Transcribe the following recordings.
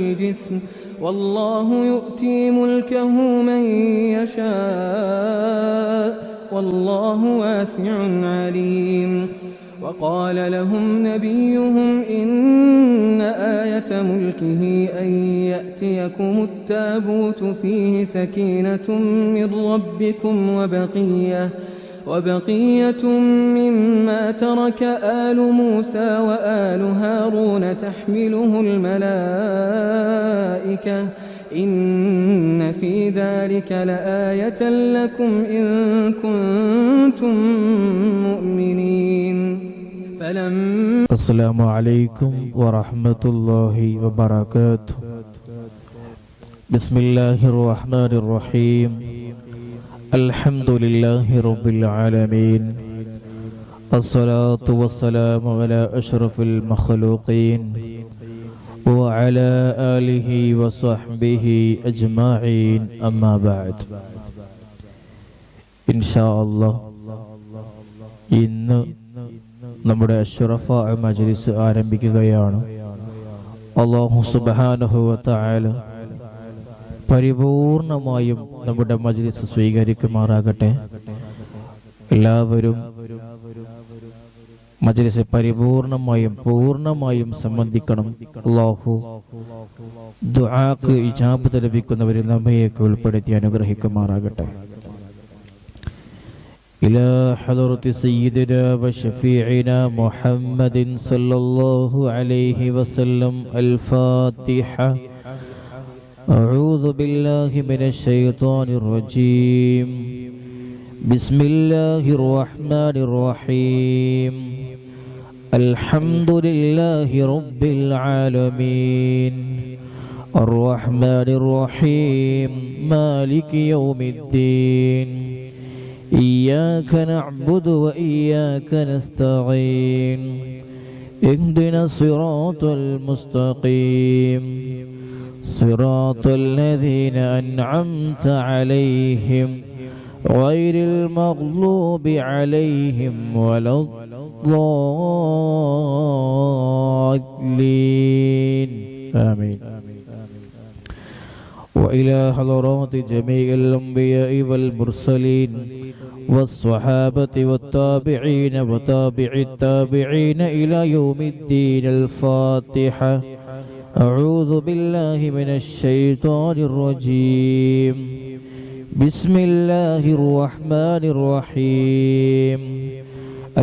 الجسم والله يؤتي ملكه من يشاء والله واسع عليم. وقال لهم نبيهم إن آية ملكه أن يأتيكم التابوت فيه سكينة من ربكم وبقية مما ترك آل موسى وآل هارون تحمله الملائكة إن في ذلك لآية لكم إن كنتم مؤمنين. السلام عليكم ورحمة الله وبركاته. بسم الله الرحمن الرحيم. الحمد لله رب العالمين. الصلاة والسلام على أشرف المخلوقين وعلى آله وصحبه أجمعين أما بعد. إن شاء الله ഇന്ന് നമ്മുടെ അഷ്റഫ മജ്ലിസ് ആരംഭിക്കുകയാണ്. അല്ലാഹു സുബ്ഹാനഹു വ തആല പരിപൂർണമായും നമ്മുടെ മജ്ലിസ് സ്വീകരിക്കുമാറാകട്ടെ. എല്ലാവരും മജ്ലിസ് പൂർണ്ണമായും സംബന്ധിക്കണം. അല്ലാഹു ദുആക്ക് ഇജാബത്ത് ലഭിക്കുന്നവരിൽ നമ്മയൊക്കെ ഉൾപ്പെടുത്തി അനുഗ്രഹിക്കുമാറാകട്ടെ. إلى حضرة سيدنا وشفيعنا محمد صلى الله عليه وسلم. الفاتحة. أعوذ بالله من الشيطان الرجيم. بسم الله الرحمن الرحيم. الحمد لله رب العالمين الرحمن الرحيم مالك يوم الدين. إياك نعبد وإياك نستعين. اهدنا الصراط المستقيم صراط الذين أنعمت عليهم غير المغضوب عليهم ولا الضالين. آمين. وإلى حضرات جميع الأنبياء والمرسلين والصحابة والتابعين وتابع التابعين إلى يوم الدين. الفاتحة. أعوذ بالله من الشيطان الرجيم. بسم الله الرحمن الرحيم.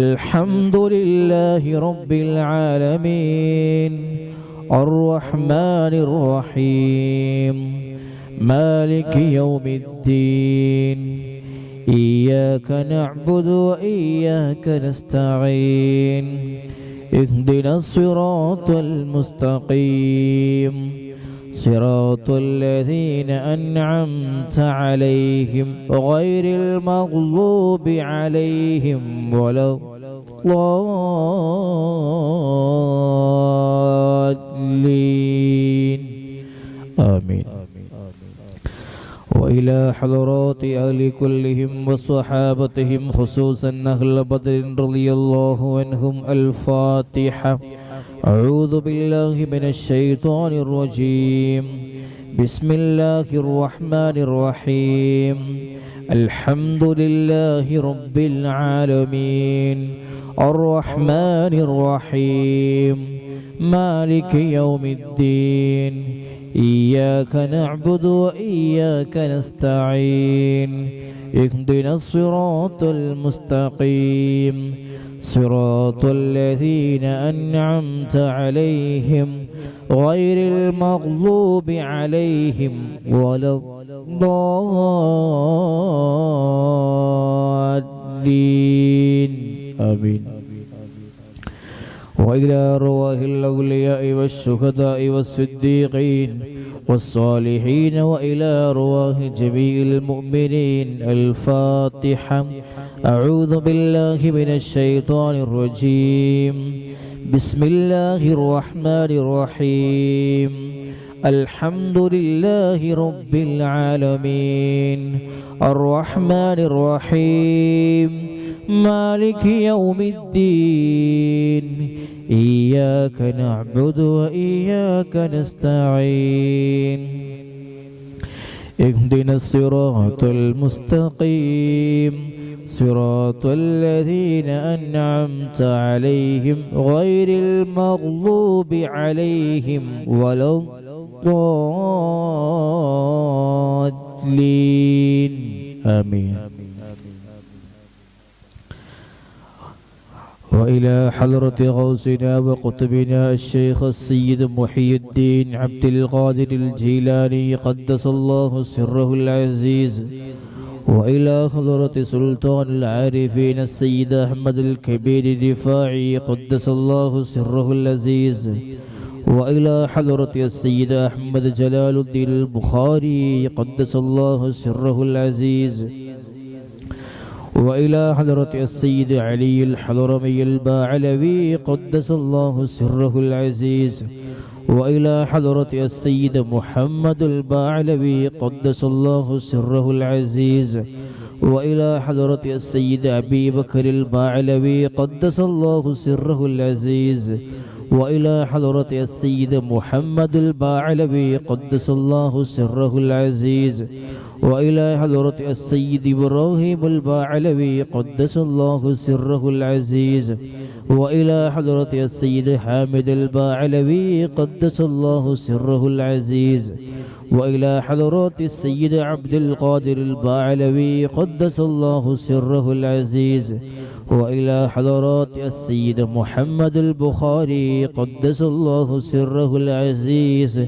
الحمد لله رب العالمين الرحمن الرحيم مالك يوم الدين. إياك نعبد وإياك نستعين. اهدنا الصراط المستقيم صراط الذين أنعمت عليهم غير المغضوب عليهم ولا الضالين. آمين. وإلى حضرات أهل كلهم وصحابتهم خصوصا أهل بدر رضي الله عنهم. الفاتحة. أعوذ بالله من الشيطان الرجيم. بسم الله الرحمن الرحيم. الحمد لله رب العالمين الرحمن الرحيم مالك يوم الدين. إياك نعبد وإياك نستعين. اهدنا الصراط المستقيم صراط الذين أنعمت عليهم غير المغضوب عليهم ولا الضالين. آمين. وإلى أرواح الأولياء والشهداء والصديقين والصالحين وإلى أرواح جميع المؤمنين. الفاتحة. أعوذ بالله من الشيطان الرجيم. بسم الله الرحمن الرحيم. الحمد لله رب العالمين الرحمن الرحيم مالك يوم الدين إياك نعبد وإياك نستعين اهدنا الصراط المستقيم صراط الذين أنعمت عليهم غير المغضوب عليهم ولا الضالين آمين. وإلى حضرة غوثنا وقطبنا الشيخ السيد محي الدين عبد القادر الجيلاني قدس الله سره العزيز، وإلى حضرة سلطان العارفين السيد أحمد الكبير الرفاعي قدس الله سره العزيز، وإلى حضرة السيد أحمد جلال الدين البخاري قدس الله سره العزيز، وإلى حضرة السيد علي الحضرمي الباعلوي قدس الله سره العزيز، وإلى حضرة السيد محمد الباعلوي قدس الله سره العزيز، وإلى حضرة السيد أبي بكر الباعلوي قدس الله سره العزيز، وإلى حضرة السيد محمد الباعلوي قدس الله سره العزيز، وإلى حضرة السيد إبراهيم الباعلوي قدس الله سره العزيز، وإلى حضرة السيد حامد الباعلوي قدس الله سره العزيز، وإلى حضرة السيد عبد القادر الباعلوي قدس الله سره العزيز، وإلى حضرات السيد محمد البخاري قدس الله سره العزيز،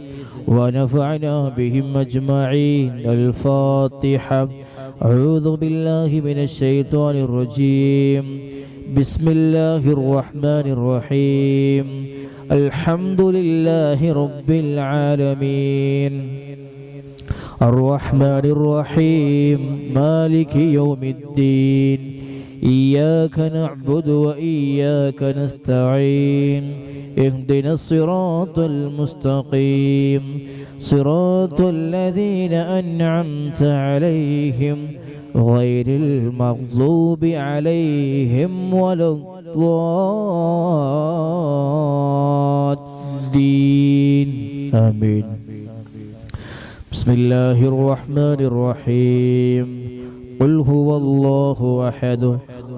ونفعنا بهم أجمعين. الفاتحة. أعوذ بالله من الشيطان الرجيم. بسم الله الرحمن الرحيم. الحمد لله رب العالمين الرحمن الرحيم مالك يوم الدين إياك نعبد وإياك نستعين اهدنا الصراط المستقيم صراط الذين أنعمت عليهم غير المغضوب عليهم ولا الضالين آمين. بسم الله الرحمن الرحيم. قل هو الله أحد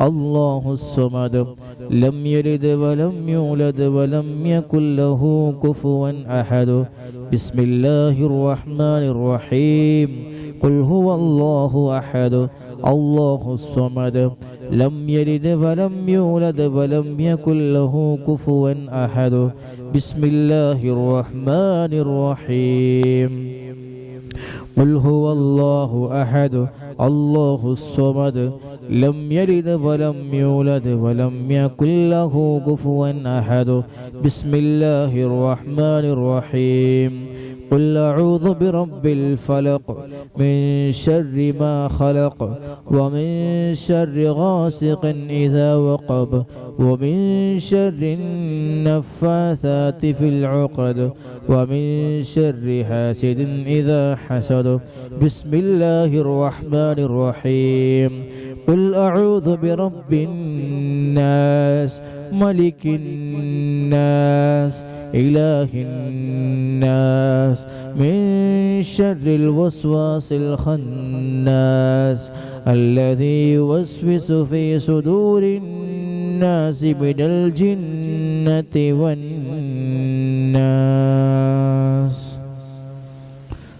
الله الصمد لم يلد ولم يولد ولم يكن له كفوا أحد. بسم الله الرحمن الرحيم. قل هو الله أحد الله الصمد لم يلد ولم يولد ولم يكن له كفوا أحد. بسم الله الرحمن الرحيم. قل هو الله أحد الله الصمد لم يلد ولم يولد ولم يكن له كفوا أحد. بسم الله الرحمن الرحيم. قل أعوذ برب الفلق من شر ما خلق ومن شر غاسق إذا وقب ومن شر النفاثات في العقد ومن شر حاسد إذا حسد. بسم الله الرحمن الرحيم. قل أعوذ برب الناس ملك الناس إله الناس من شر الوسواس الخناس الذي يوسوس في صدور الناس من الجنة والناس.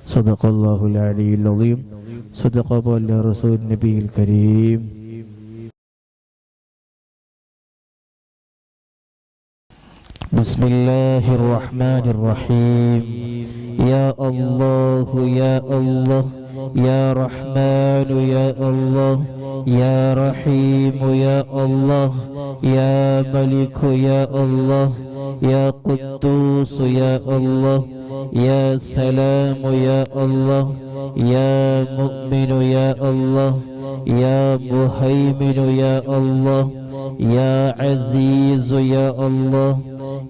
صدق الله العلي العظيم. صدق رسول النبي الكريم. بسم الله الرحمن الرحيم. يا الله يا الله يا رحمن يا الله يا رحيم يا الله يا ملك يا الله يا قدوس يا الله يا سلام يا الله يا مؤمن يا الله يا مهيمن يا الله يا عزيز يا الله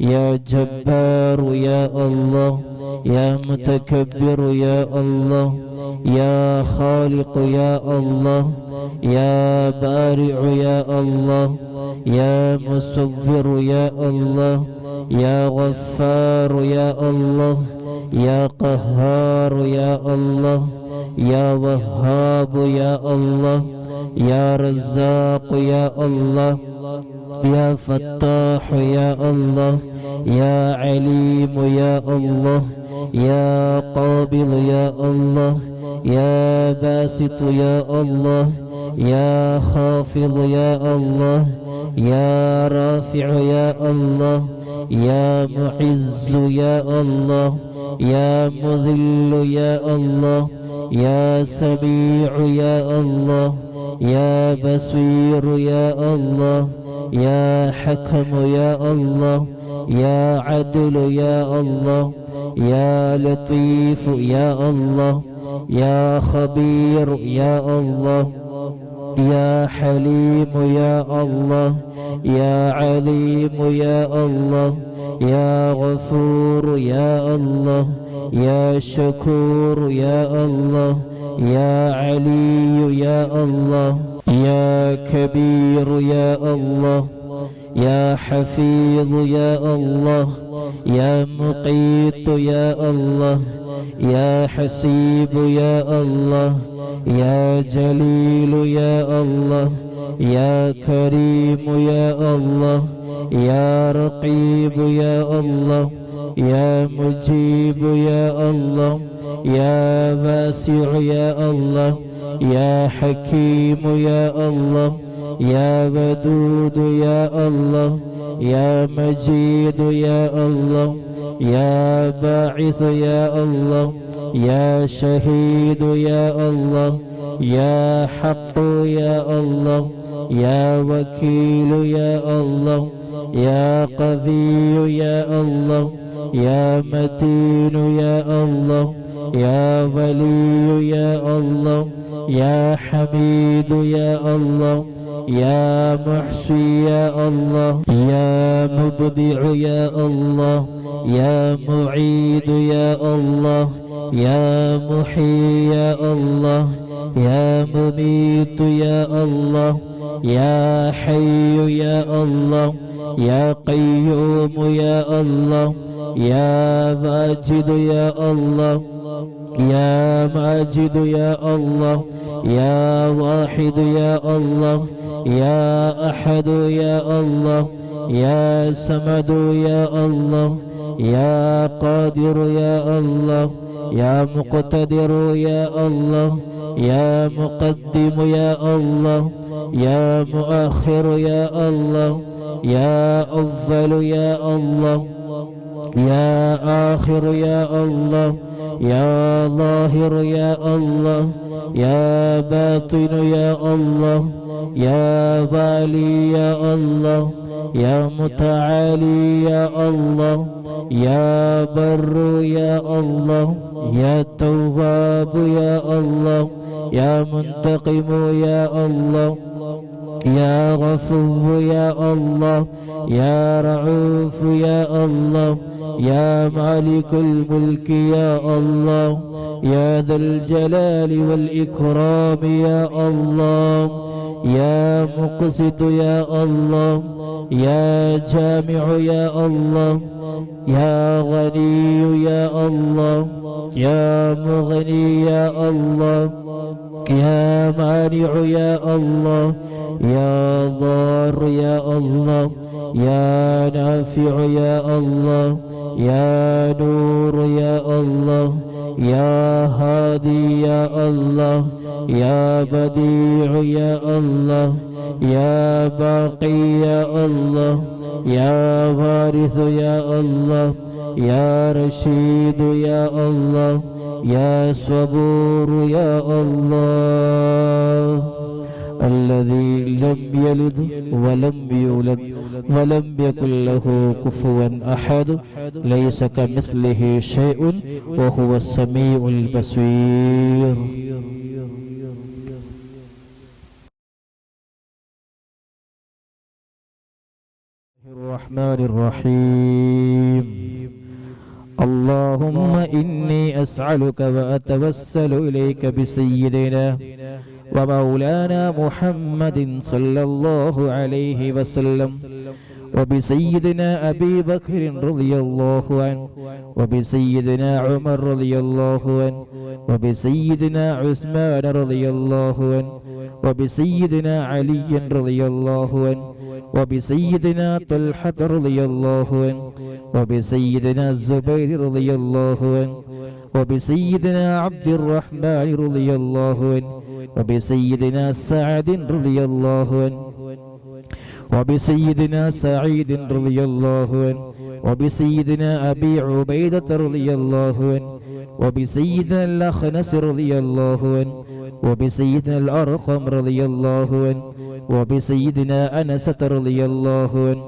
يا جبار يا الله يا متكبر يا الله يا خالق يا الله يا بارع يا الله يا مصور يا الله يا غفار يا الله يا قهار يا الله يا وهاب يا الله يا رزاق يا الله يا فتاح يا الله يا عليم يا الله يا قابض يا الله يا باسط يا الله يا خافض يا الله يا رافع يا الله يا معز يا الله يا مذل يا الله يا سميع يا الله يا بصير يا الله يا حكم يا الله يا عدل يا الله يا لطيف يا الله يا خبير يا الله يا حليم يا الله يا عليم يا الله يا غفور يا الله يا شكور يا الله يا علي يا الله يا كبير يا الله يا حفيظ يا الله يا مقيت يا الله يا حسيب يا الله يا جليل يا الله يا كريم يا الله يا رقيب يا الله يا مجيب يا الله يا واسع يا الله يا حكيم يا الله يا ودود يا الله يا مجيد يا الله يا باعث يا الله يا شهيد يا الله يا حق يا الله يا وكيل يا الله يا قوي يا الله يا متين يا الله يا ولي يا الله يا حميد يا الله يا محصي يا الله يا مبدع يا الله يا معيد يا الله يا محيي يا الله يا مميت يا الله يا حي يا الله يا قيوم يا الله يا واجد يا الله يا ماجد يا الله يا واحد يا الله يا أحد يا الله يا سمد يا الله يا قادر يا الله يا مقتدر يا الله يا مقدم يا الله يا مؤخر يا الله يا أول يا الله يا آخر يا الله يا ظاهر يا الله يا باطن يا الله يا والي يا الله يا متعالي يا الله يا بر يا الله يا تواب يا الله يا منتقم يا الله يا غفور يا الله يا رعوف يا الله يا مالك الملك يا الله يا ذا الجلال والإكرام يا الله يا مقسط يا الله يا جامع يا الله يا غني يا الله يا مغني يا الله يا مانع يا الله يا ضار يا الله يا نافع يا الله يا نور يا الله يا هادي يا الله يا بديع يا الله يا باقي يا الله يا وارث يا الله يا رشيد يا الله يا صبور يا الله الذي لم يلد ولم يولد ولم يكن له كفوا أحد ليس كمثله شيء وهو السميع البصير. الرحمن الرحيم. اللهم إني أسألك وأتوسل إليك بسيدنا ومولانا محمد صلى الله عليه وسلم وبسيدنا أبي بكر رضي الله عنه وبسيدنا عمر رضي الله عنه وبسيدنا عثمان رضي الله عنه وبسيدنا علي رضي الله عنه وبسيدنا طلحة رضي الله عنه وبسيدنا الزبير رضي الله عنه وبسيدنا عبد الرحمن رضي الله عنه وبسيدنا سعد رضي الله عنه وبسيدنا سعيد رضي الله عنه وبسيدنا أبي عبيدة رضي الله عنه وبسيدنا الأخنس رضي الله عنه وبسيدنا الأرقم رضي الله عنه وبسيدنا أنسة رضي الله عنه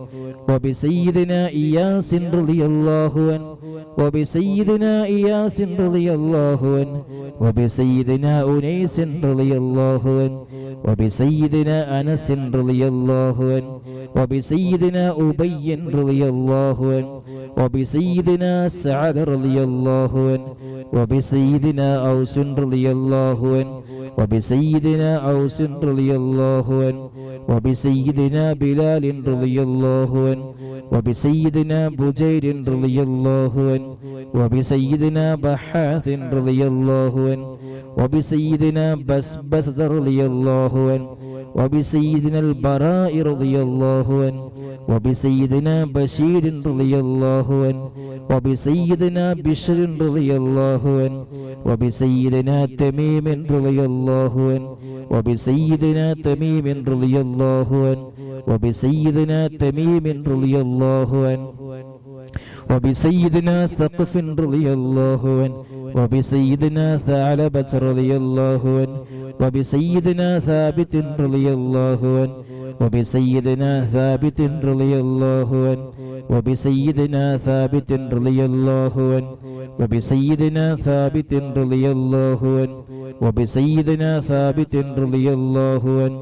وبسيدنا إياس رضي الله عنه وبسيدنا إياس رضي الله عنه وبسيدنا أنيس رضي الله عنه وبسيدنا أنس رضي الله عنه وبسيدنا أبي رضي الله عنه وبسيدنا سعد رضي الله عنه وبسيدنا أوس رضي الله عنه وبسيدنا أوس رضي الله عنه وبسيدنا بلال رضي الله عنه وبسيدنا بجير رضي الله عنه وبسيدنا بحاث رضي الله عنه وبسيدنا بسبس رضي الله عنه وبسيدنا البراء رضي الله عنه وبسيدنا بشير رضي الله عنه وبسيدنا بشر رضي الله عنه وبسيدنا تميم رضي الله عنه وبسيدنا تميم رضي الله عنه وبسيدنا تميم رضي الله عنه وبسيدنا ثقف رضي الله عنه وبسيدنا ثعلبة رضي الله عنه وبسيدنا ثابت رضي الله عنه وبسيدنا ثابت رضي الله عنه وبسيدنا ثابت رضي الله عنه وبسيدنا ثابت رضي الله عنه وبسيدنا ثابت رضي الله عنه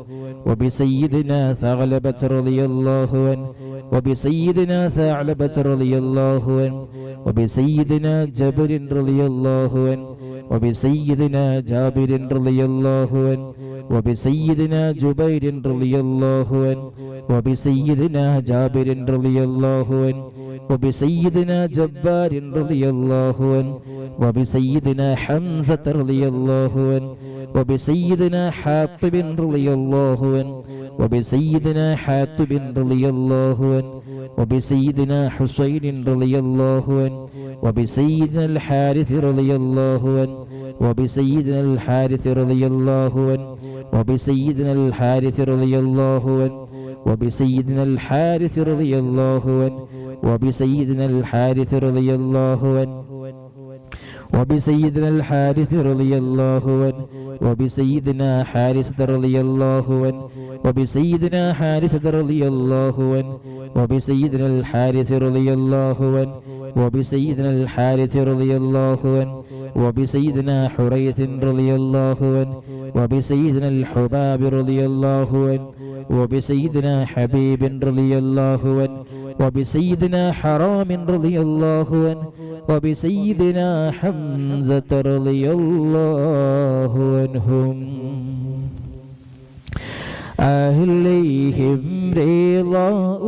وبسيدنا ثعلبة رضي الله عنه وبسيدنا ثعلبة رضي الله عنه وبسيدنا جبر رضي الله عنه وبسيدنا جابر رضي الله عنه وبسيدنا جبير رضي الله عنه وبسيدنا جابر رضي الله عنه وبسيدنا جبار رضي الله عنه وبسيدنا حمزة رضي الله عنه وبسيدنا حاطب رضي الله عنه وبسيدنا حاطب رضي الله عنه وبسيدنا حسين رضي الله عنه وبسيدنا الحارث رضي الله عنه وبسيدنا الحارث رضي الله عنه وبسيدنا الحارث رضي الله عنه وبسيدنا الحارث رضي الله عنه وبسيدنا الحارث رضي الله عنه وبسيدنا الحارث رضي الله عنه وبسيدنا حارثة رضي الله عنه وبسيدنا حارثة رضي الله عنه وبسيدنا الحارث رضي الله عنه وبسيدنا الحارث رضي الله عنه وبسيدنا حريث رضي الله عنه وبسيدنا الحباب رضي الله عنه وبسيدنا حبيب رضي الله عنه وبسيدنا حرام رضي الله عنه وبسيدنا حمزة رضي الله عنهم أهليهم رضاء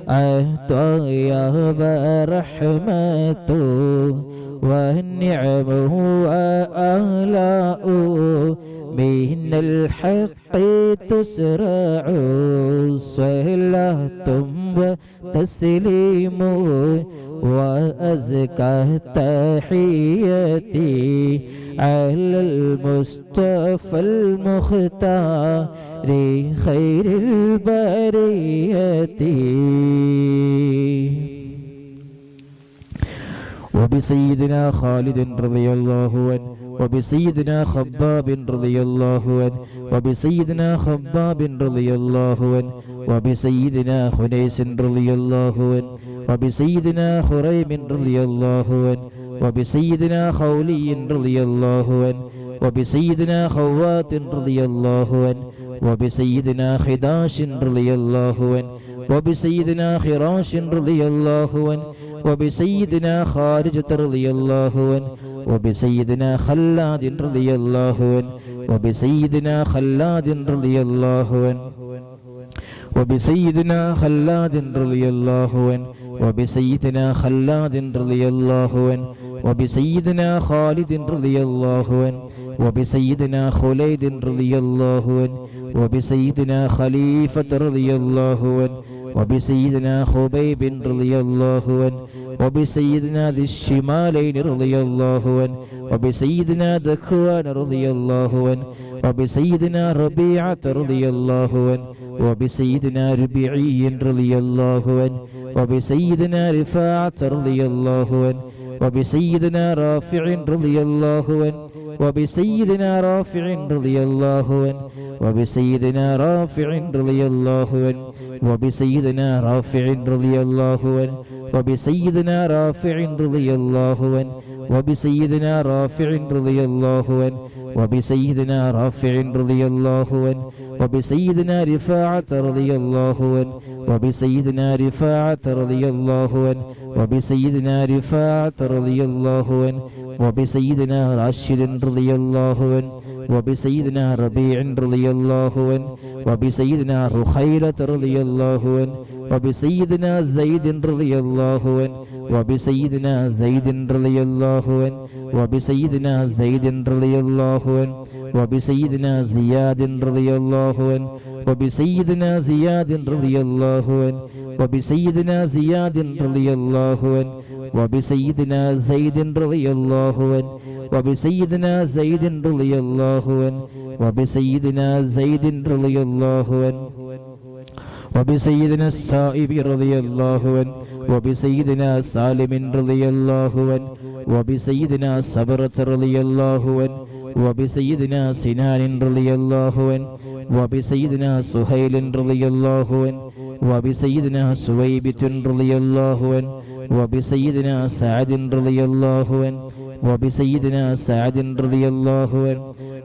والعطايا ورحمة والنعم وآلاء من الحق تسرع صلاة وتسليم وأزكى تحياتي على المصطفى المختار خير البرية وبسيدنا خالد رضي الله عنه وبسيدنا خباب رضي الله عنه وبسيدنا خباب رضي الله عنه وبسيدنا خنيس رضي الله عنه وبسيدنا خريم رضي الله عنه وبسيدنا خولي رضي الله عنه وبسيدنا خوات رضي الله عنه وبسيدنا خداش رضي الله عنه وبسيدنا خراش رضي الله عنه وبسيدنا خارجة رضي الله عنه وبسيدنا خلاد رضي الله عنه وبسيدنا خلاد رضي الله عنه وبسيدنا خلاد رضي الله عنه وبسيدنا خلاد رضي الله عنه وبسيدنا خالد رضي الله عنه وبسيدنا خليد رضي الله عنه وبسيدنا خليفة رضي الله عنه وبسيدنا خبيب رضي الله عنه وبسيدنا ذي الشمالين رضي الله عنه وبسيدنا ذكوان رضي الله عنه وبسيدنا ربيعة رضي الله عنه وبسيدنا ربيعي رضي الله عنه وبسيدنا رفاعة رضي الله عنه وبسيدنا رافع رضي الله عنه وبسيدنا رافع رضي الله عنه وبسيدنا رافع رضي الله عنه وبسيدنا رافع رضي الله عنه وبسيدنا رافع رضي الله عنه وبسيدنا رافع رضي الله عنه وبسيدنا رافع رضي الله عنه وبسيدنا رفاعة رضي الله عنه وبسيدنا رفاعة رضي الله عنه وبسيدنا رفاعة رضي الله عنه وبسيدنا راشد رضي الله عنه وبسيدنا ربيع رضي الله عنه وبسيدنا رخيلة رضي الله عنه وبسيدنا زيد رضي الله عنه وبسيدنا زيد رضي الله عنه وبسيدنا زيد رضي الله عنه وبسيدنا زياد رضي الله عنه وبسيدنا زياد رضي الله عنه وبسيدنا زياد رضي الله عنه وبسيدنا زيد رضي الله عنه وبسيدنا زيد رضي الله عنه وبسيدنا زيد رضي الله عنه وبسيدنا السائب رضي الله عنه وبسيدنا سالم رضي الله عنه وبسيدنا صبرة رضي الله عنه وبسيدنا سنان رضي الله عنه وبسيدنا سهيل رضي الله عنه وبسيدنا سويبة رضي الله عنه وبسيدنا سعد رضي الله عنه وبسيدنا سعد رضي الله عنه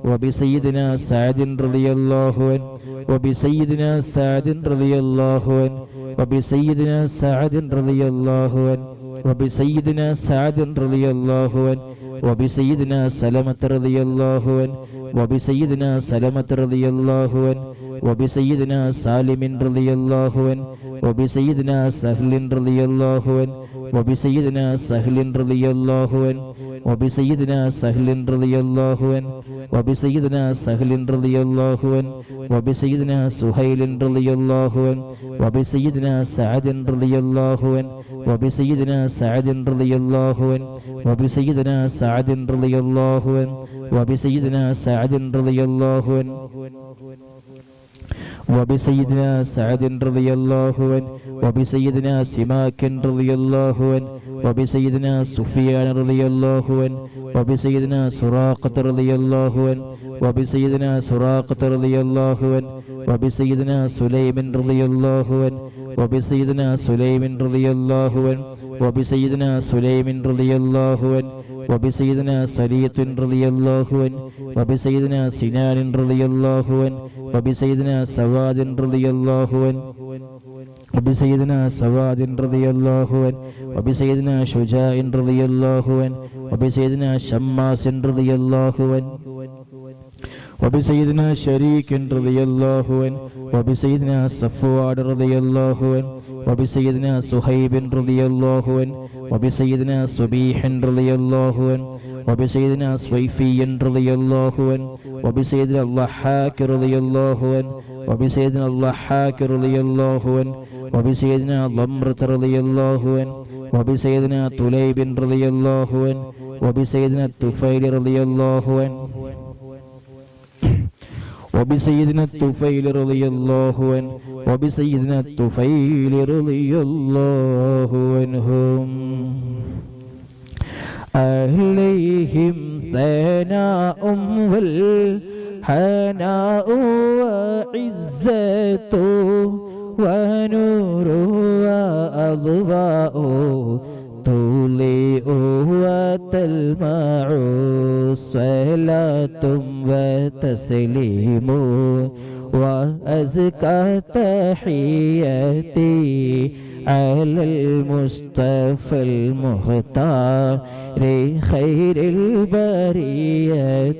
وبسيدنا سعد رضي الله عنه وبسيدنا سعد رضي الله عنه وبسيدنا سعد رضي الله عنه وبسيدنا سعد رضي الله عنه وبسيدنا سلمة رضي الله عنه وبسيدنا سلمة رضي الله عنه وبسيدنا سالم رضي الله عنه وبسيدنا سهل رضي الله عنه وبسيدنا سهل رضي الله عنه وبسيدنا سهل رضي الله عنه وبسيدنا سهل رضي الله عنه وبسيدنا سهيل رضي الله عنه وبسيدنا سعد رضي الله عنه وبسيدنا سعد رضي الله عنه وبسيدنا سعد رضي الله عنه وبسيدنا سعد رضي الله عنه وبسيدنا سعد رضي الله عنه وبسيدنا سماك رضي الله عنه وبسيدنا سفيان رضي الله عنه وبسيدنا سراقة رضي الله عنه وبسيدنا سراقة رضي الله عنه وبسيدنا سليم رضي الله عنه وبسيدنا سليم رضي الله عنه وبسيدنا سليم رضي الله عنه وبسيدنا سليط رضي الله عنه وبسيدنا سنان رضي الله عنه وبسيدنا سواد رضي الله عنه وبسيدنا سواد رضي الله عنه وبسيدنا شجاع رضي الله عنه وبسيدنا شماس رضي الله عنه وبسيدنا شريك رضي الله عنه وبسيدنا صفوان رضي الله عنه وبسيدنا صهيب رضي الله عنه وبسيدنا صبيح رضي الله عنه وبسيدنا صويفي رضي الله عنه وبسيدنا الضحاك رضي الله عنه وبسيدنا الضحاك رضي الله عنه وبسيدنا ضمرة رضي الله عنه وبسيدنا طليب رضي الله عنه وبسيدنا الطفيل رضي الله عنه وبسيدنا الطفيل رضي الله عنه وبسيدنا الطفيل رضي الله عنهم عليهم ثناء والحناء وعزة ونور وأضواء تضيء وتلمع صلاة وتسليم وأزكى تحياتي على المصطفى المختار خير البرية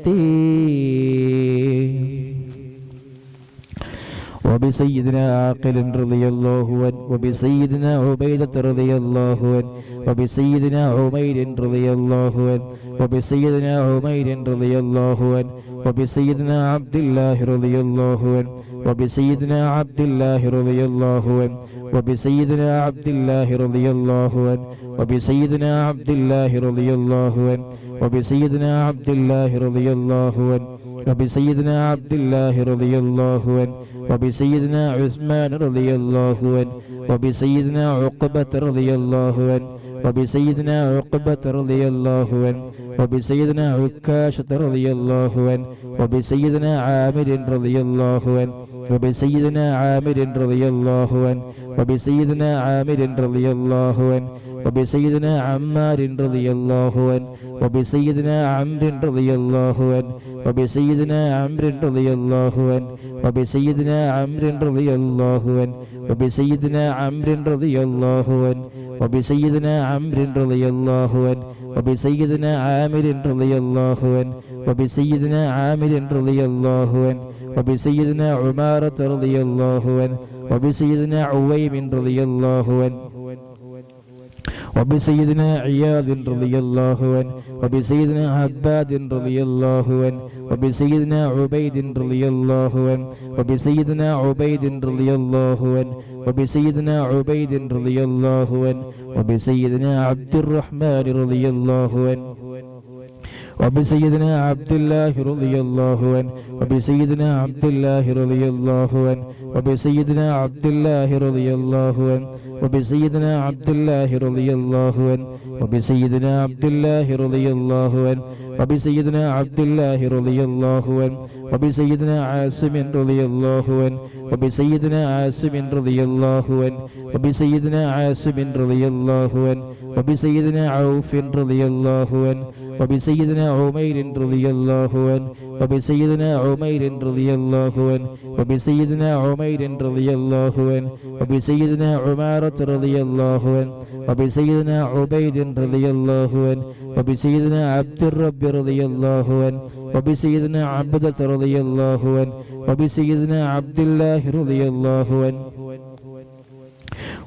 وبسيدنا عاقل رضي الله عنه وبسيدنا عبيدة رضي الله عنه وبسيدنا عمير رضي الله عنه وبسيدنا عمير رضي الله عنه وبسيدنا عبد الله رضي الله عنه وبسيدنا عبد الله رضي الله عنه وبسيدنا عبد الله رضي الله عنه وبسيدنا عبد الله رضي الله عنه وبسيدنا عبد الله رضي الله عنه وبسيدنا عبد الله رضي الله عنه وبسيدنا عثمان رضي الله عنه وبسيدنا عقبة رضي الله عنه وبسيدنا عقبة رضي الله عنه وبسيدنا عكاشة رضي الله عنه وبسيدنا عامر رضي الله عنه وبسيدنا عامر رضي الله عنه وبسيدنا عامر رضي الله عنه وبسيدنا عمار رضي الله عنه وبسيدنا عمرو رضي الله عنه وبسيدنا عمرو رضي الله عنه وبسيدنا عمرو رضي الله عنه وبسيدنا عمرو رضي الله عنه وبسيدنا عمرو رضي الله عنه وبسيدنا عامر رضي الله عنه وبسيدنا عامر رضي الله عنه وبسيدنا عمارة رضي الله عنه وبسيدنا عويم رضي الله عنه وبسيدنا عياض رضي الله عنه وبسيدنا عباد رضي الله عنه وبسيدنا عبيد رضي الله عنه وبسيدنا عبيد رضي الله عنه وبسيدنا عبيد رضي الله عنه وبسيدنا عبد الرحمن رضي الله عنه وبسيدنا عبد الله رضي الله عنه وبسيدنا عبد الله رضي الله عنه وبسيدنا عبد الله رضي الله عنه وبسيدنا عبد الله رضي الله عنه وبسيدنا عبد الله رضي الله عنه وبسيدنا عبد الله رضي الله عنه وبسيدنا عاصم رضي الله عنه وبسيدنا عاصم رضي الله عنه وبسيدنا عاصم رضي الله عنه وبسيدنا عوف رضي الله عنه وبسيدنا عمير رضي الله عنه وبسيدنا عمير رضي الله عنه وبسيدنا عمير رضي الله عنه وبسيدنا عمارة رضي الله عنه وبسيدنا عبيد رضي الله عنه وبسيدنا عبد الرب رضي الله عنه وبسيدنا عبدة رضي الله عنه وبسيدنا عبد الله رضي الله عنه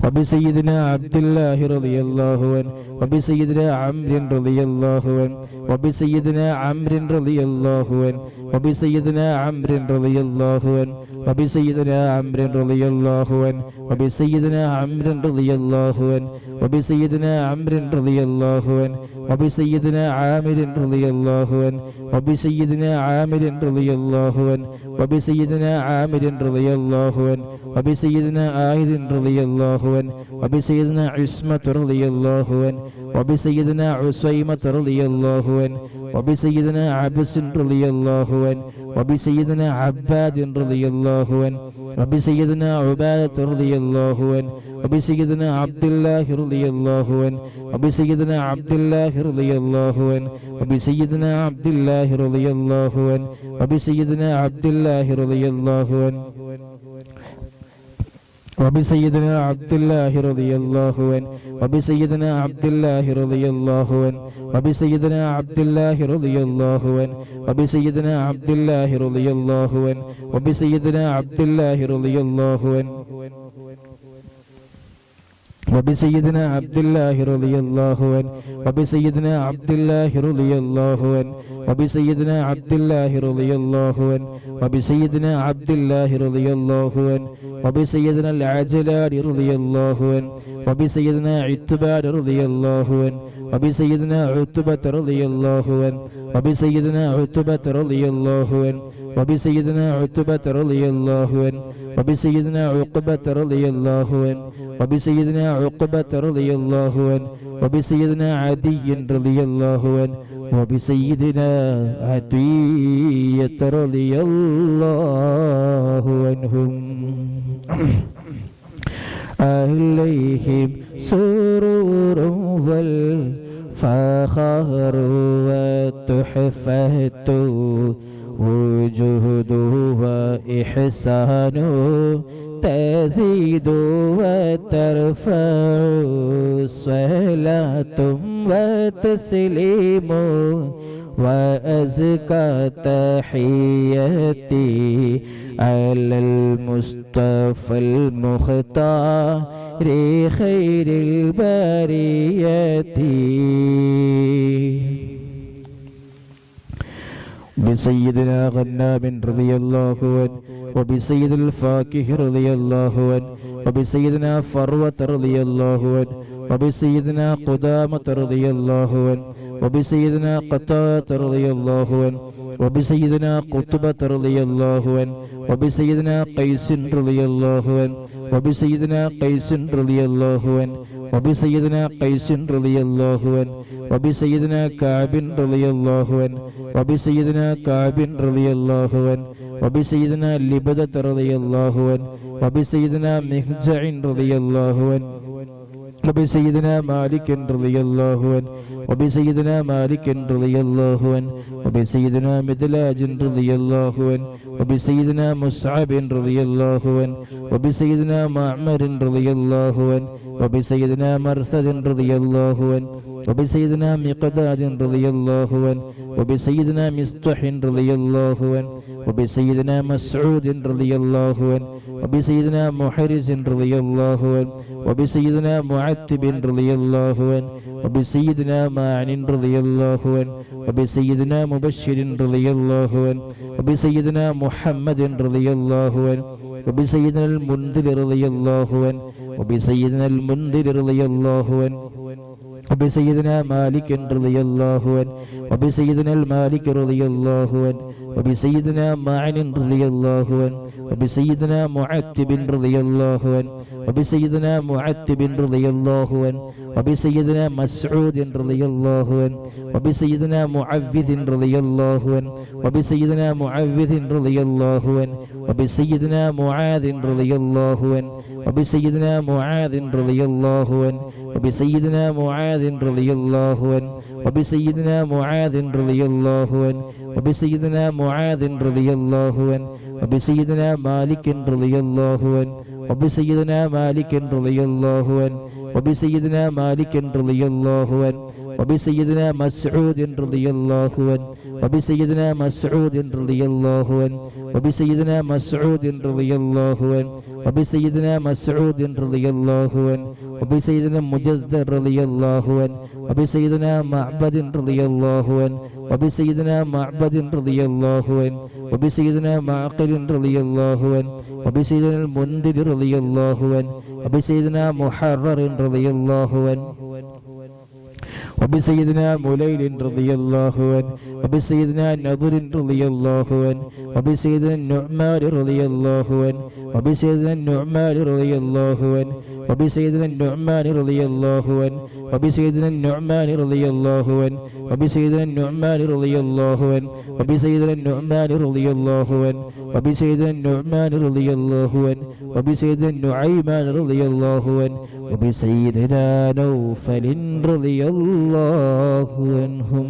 وبسيدنا عبد الله رضي الله عنه وبسيدنا عمرو رضي الله عنه وبسيدنا عمرو رضي الله عنه وبسيدنا عمرو رضي الله عنه وبسيدنا عمرو رضي الله عنه وبسيدنا عمرو رضي الله عنه وبسيدنا عمرو رضي الله عنه وبسيدنا عامر رضي الله عنه وبسيدنا عامر رضي الله عنه وبسيدنا عامر رضي الله عنه وبسيدنا عائذ رضي الله عنه وبسيدنا عصمة رضي الله عنه وبسيدنا عسيمة رضي الله عنه وبسيدنا عبس رضي الله عنه وبسيدنا عباد رضي الله عنه وبسيدنا عبادة رضي الله عنه وبسيدنا عبد الله رضي الله عنه وبسيدنا عبد الله رضي الله عنه وبسيدنا عبد الله رضي الله عنه وبسيدنا عبد الله رضي الله عنه وبسيدنا عبد الله رضي الله عنه وبسيدنا عبد الله رضي الله عنه وبسيدنا عبد الله رضي الله عنه وبسيدنا عبد الله رضي الله عنه وبسيدنا عبد الله رضي الله عنه وبسيدنا عبد الله رضي الله عنه وبسيدنا عبد الله رضي الله عنه وبسيدنا عبد الله رضي الله عنه وبسيدنا عبد الله رضي الله عنه وبسيدنا العجلان رضي الله عنه وبسيدنا عتبان رضي الله عنه وبسيدنا عتبة رضي الله عنه وبسيدنا عتبة رضي الله عنه وبسيدنا عتبة رضي الله عنه وبسيدنا عقبة رضي الله عنه وبسيدنا عقبة رضي الله عنه وبسيدنا عدي رضي الله عنه وبسيدنا عتية رضي الله عنهم عليهم سرور والفخر والتحفة وجود وإحسان تزيد وترفع صلاة وتسليم وأزكى تحياتي على المصطفى المختار خير البريات بسيدنا غنام رضي الله عنه وبسيد الفاكه رضي الله عنه وبسيدنا فروة رضي الله عنه وبسيدنا قدامة رضي الله عنه وبسيدنا قتادة رضي الله عنه وبسيدنا قطبة رضي الله عنه وبسيدنا قيس رضي الله عنه وبسيدنا قيس رضي الله عنه وبسيدنا قيس رضي الله عنه وبسيدنا كعب رضي الله عنه وبسيدنا كعب رضي الله عنه وبسيدنا لبدة رضي الله عنه وبسيدنا مهجع رضي الله عنه وبسيدنا مالك رضي الله عنه وبسيدنا مالك رضي الله عنه وبسيدنا مدلاج رضي الله عنه وبسيدنا مصعب رضي الله عنه وبسيدنا معمر رضي الله عنه وبسيدنا مرثد رضي الله عنه وبسيدنا مقداد رضي الله عنه وبسيدنا مصطح رضي الله عنه وبسيدنا مسعود رضي الله عنه وبسيدنا محرز رضي الله عنه وبسيدنا معتب رضي الله عنه وبسيدنا معن رضي الله عنه وبسيدنا مبشر رضي الله عنه وبسيدنا محمد رضي الله عنه وبسيدنا المنذر رضي الله عنه وبسيدنا المنذر رضي الله عنه وبسيدنا مالك رضي الله عنه وبسيدنا المالك رضي الله عنه وبسيدنا معن رضي الله عنه وبسيدنا معتب رضي الله عنه وبسيدنا معتب رضي الله عنه وبسيدنا مسعود رضي الله عنه وبسيدنا معوذ رضي الله عنه وبسيدنا معوذ رضي الله عنه وبسيدنا معاذ رضي الله عنه وبسيدنا معاذ رضي الله عنه وبسيدنا معاذ رضي الله عنه وبسيدنا معاذ رضي الله عنه وبسيدنا معاذ رضي الله عنه وبسيدنا مالك رضي الله عنه وبسيدنا مالك رضي الله عنه وبسيدنا مالك رضي الله عنه وبسيدنا مسعود رضي الله عنه وبسيدنا مسعود رضي الله عنه وبسيدنا مسعود رضي الله عنه وبسيدنا مسعود رضي الله عنه وبسيدنا مجذر رضي الله عنه وبسيدنا معبد رضي الله عنه وبسيدنا معبد رضي الله عنه وبسيدنا معقل رضي الله عنه وبسيدنا المنذر رضي الله عنه وبسيدنا محرر رضي الله عنه وبسيدنا مليل رضي الله عنه وبسيدنا نضر رضي الله عنه وبسيدنا النعمان رضي الله عنه وبسيدنا النعمان رضي الله عنه وبسيدنا النعمان رضي الله عنه وبسيدنا النعمان رضي الله عنه وبسيدنا النعمان رضي الله عنه وبسيدنا النعمان رضي الله عنه وبسيدنا النعمان رضي الله عنه وبسيدنا النعيمان رضي الله عنه وبسيدنا نوفل رضي الله عنهم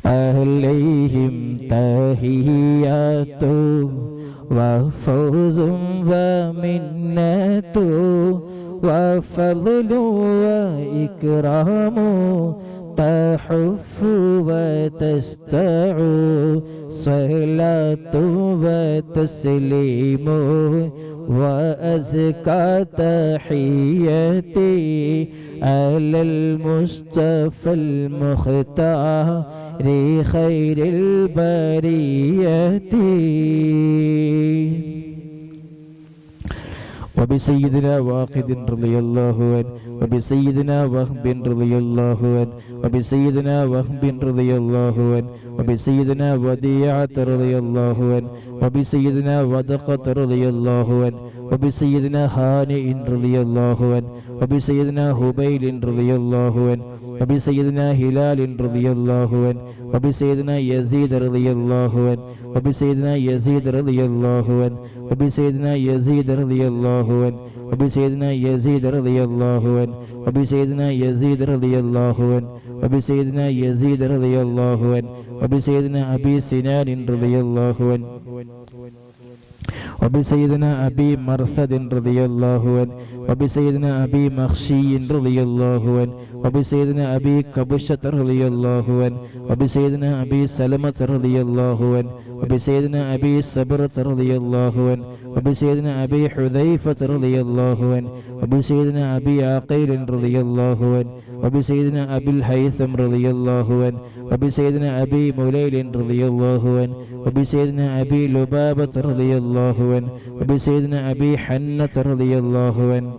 عليهم تحيات وفوز ومنة وفضل وإكرام تحف وتستع صلاة وتسليم وأزكى تحياتي على المصطفى المختار خير البريات وبسيدنا واقد رضي الله عنه وبسيدنا وهب رضي الله عنه وبسيدنا وهب رضي الله عنه وبسيدنا وديعة رضي الله عنه وبسيدنا ودقة رضي الله عنه وبسيدنا هانئ رضي الله عنه وبسيدنا هبيل رضي الله عنه وبسيدنا هلال رضي الله عنه وبسيدنا يزيد رضي الله عنه وبسيدنا يزيد رضي الله عنه وبسيدنا يزيد رضي الله عنه وبسيدنا يزيد رضي الله عنه وبسيدنا يزيد رضي الله عنه وبسيدنا يزيد رضي الله عنه وبسيدنا أبي سنان رضي الله عنه وبسيدنا أبي مرثد رضي الله عنه وبسيدنا أبي مخشي رضي الله عنه وبسيدنا أبي كبشة رضي الله عنه وبسيدنا أبي سلمة رضي الله عنه وبسيدنا أبي صبرة رضي الله عنه وبسيدنا أبي حذيفة رضي الله عنه وبسيدنا أبي عقيل رضي الله عنه وبسيدنا أبي الهيثم رضي الله عنه وبسيدنا أبي مليل رضي الله عنه وبسيدنا أبي لبابة رضي الله عنه وبسيدنا أبي حنة رضي الله عنه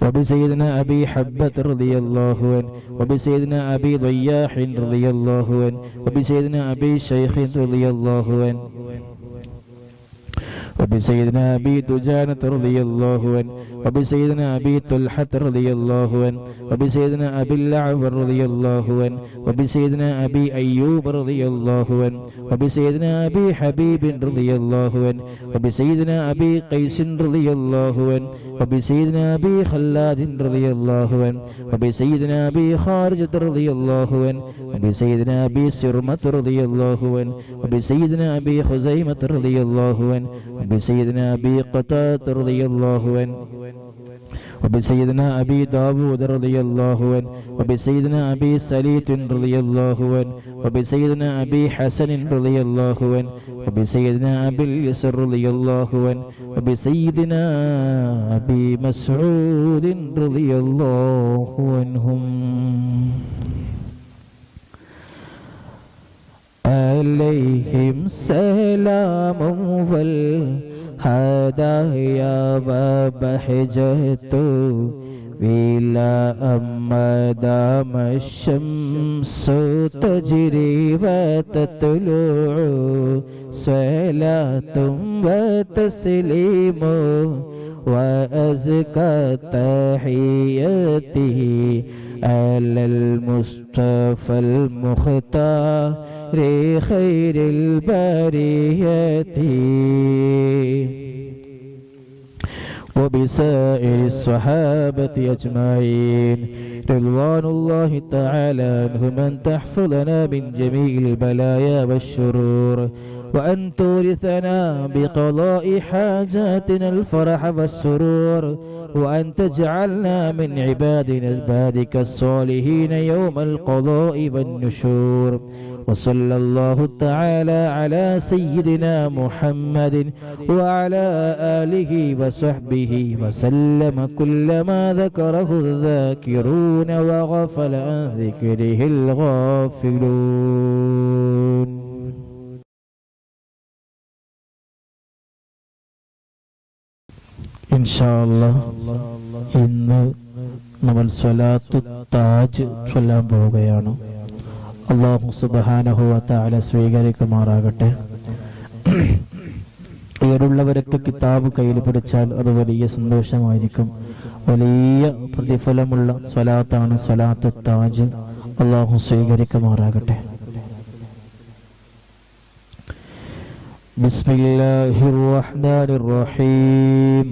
وبسيدنا أبي حبة رضي الله عنه وبسيدنا أبي ضياح رضي الله عنه وبسيدنا أبي شيخ رضي الله عنه وبسيدنا أبي دجانة رضي الله عنه وبسيدنا أبي طلحة رضي الله عنه وبسيدنا أبي الأعور رضي الله عنه وبسيدنا أبي أيوب رضي الله عنه وبسيدنا أبي حبيب رضي الله عنه وبسيدنا أبي قيس رضي الله عنه وبسيدنا أبي خلاد رضي الله عنه وبسيدنا أبي خارجة رضي الله عنه وبسيدنا أبي سرمة رضي الله عنه وبسيدنا أبي خزيمة رضي الله عنه وبسيدنا أبي قتادة رضي الله عنه وبسيدنا أبي داود رضي الله عنه وبسيدنا أبي سليط رضي الله عنه وبسيدنا أبي حسن رضي الله عنه وبسيدنا أبي اليسر رضي الله عنه وبسيدنا أبي مسعود رضي الله عنهم عليهم سلام والهدايا وبهجة ولا أما دام الشمس تجري وتطلع صلاة وتسليم وأزكى تحياتي على المصطفى المختار خير البرية وبسائر الصحابة أجمعين رضوان الله تعالى عنهم أن تحفظنا من جميع البلايا والشرور وأن تورثنا بقضاء حاجاتنا الفرح والسرور وأن تجعلنا من عبادك الصالحين يوم القضاء والنشور وصلى الله تعالى على سيدنا محمد وعلى آله وصحبه وسلم كلما ذكره الذاكرون وغفل عن ذكره الغافلون. ഇൻഷാഅല്ലാഹ് ഇന്ന് നമ്മൾ സ്വലാത്തു താജ് ചൊല്ലാൻ പോവുകയാണ്. അല്ലാഹു സുബ്ഹാനഹു വ തആല സ്വീകരിക്കുമാറാകട്ടെ. ഇവരുള്ളവരൊക്കെ കിതാബ് കയ്യിൽ പിടിച്ചാൽ അത് വലിയ സന്തോഷമായിരിക്കും. വലിയ പ്രതിഫലമുള്ള സ്വലാത്താണ് സ്വലാത്തു താജ്. അല്ലാഹു സ്വീകരിക്കുമാറാകട്ടെ. ബിസ്മില്ലാഹിർ റഹ്മാനിർ റഹീം.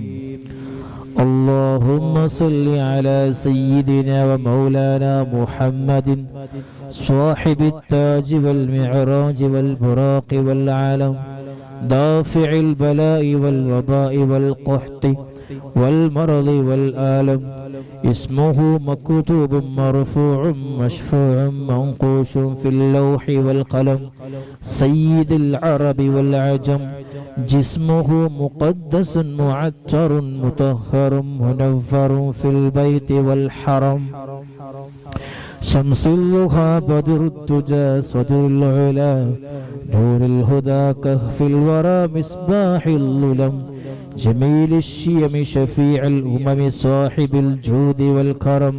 اللهم صل على سيدنا ومولانا محمد صاحب التاج والمعراج والبراق والعلم دافع البلاء والوباء والقحط والمرض والآلم اسمه مكتوب مرفوع مشفوع منقوش في اللوح والقلم سيد العرب والعجم جسمه مقدس معطر مطهر منفر في البيت والحرم شمس الضحى بدر الدجى صدر العلا نور الهدى كهف الورى مصباح الظلم جميل الشيم شفيع الأمم صاحب الجود والكرم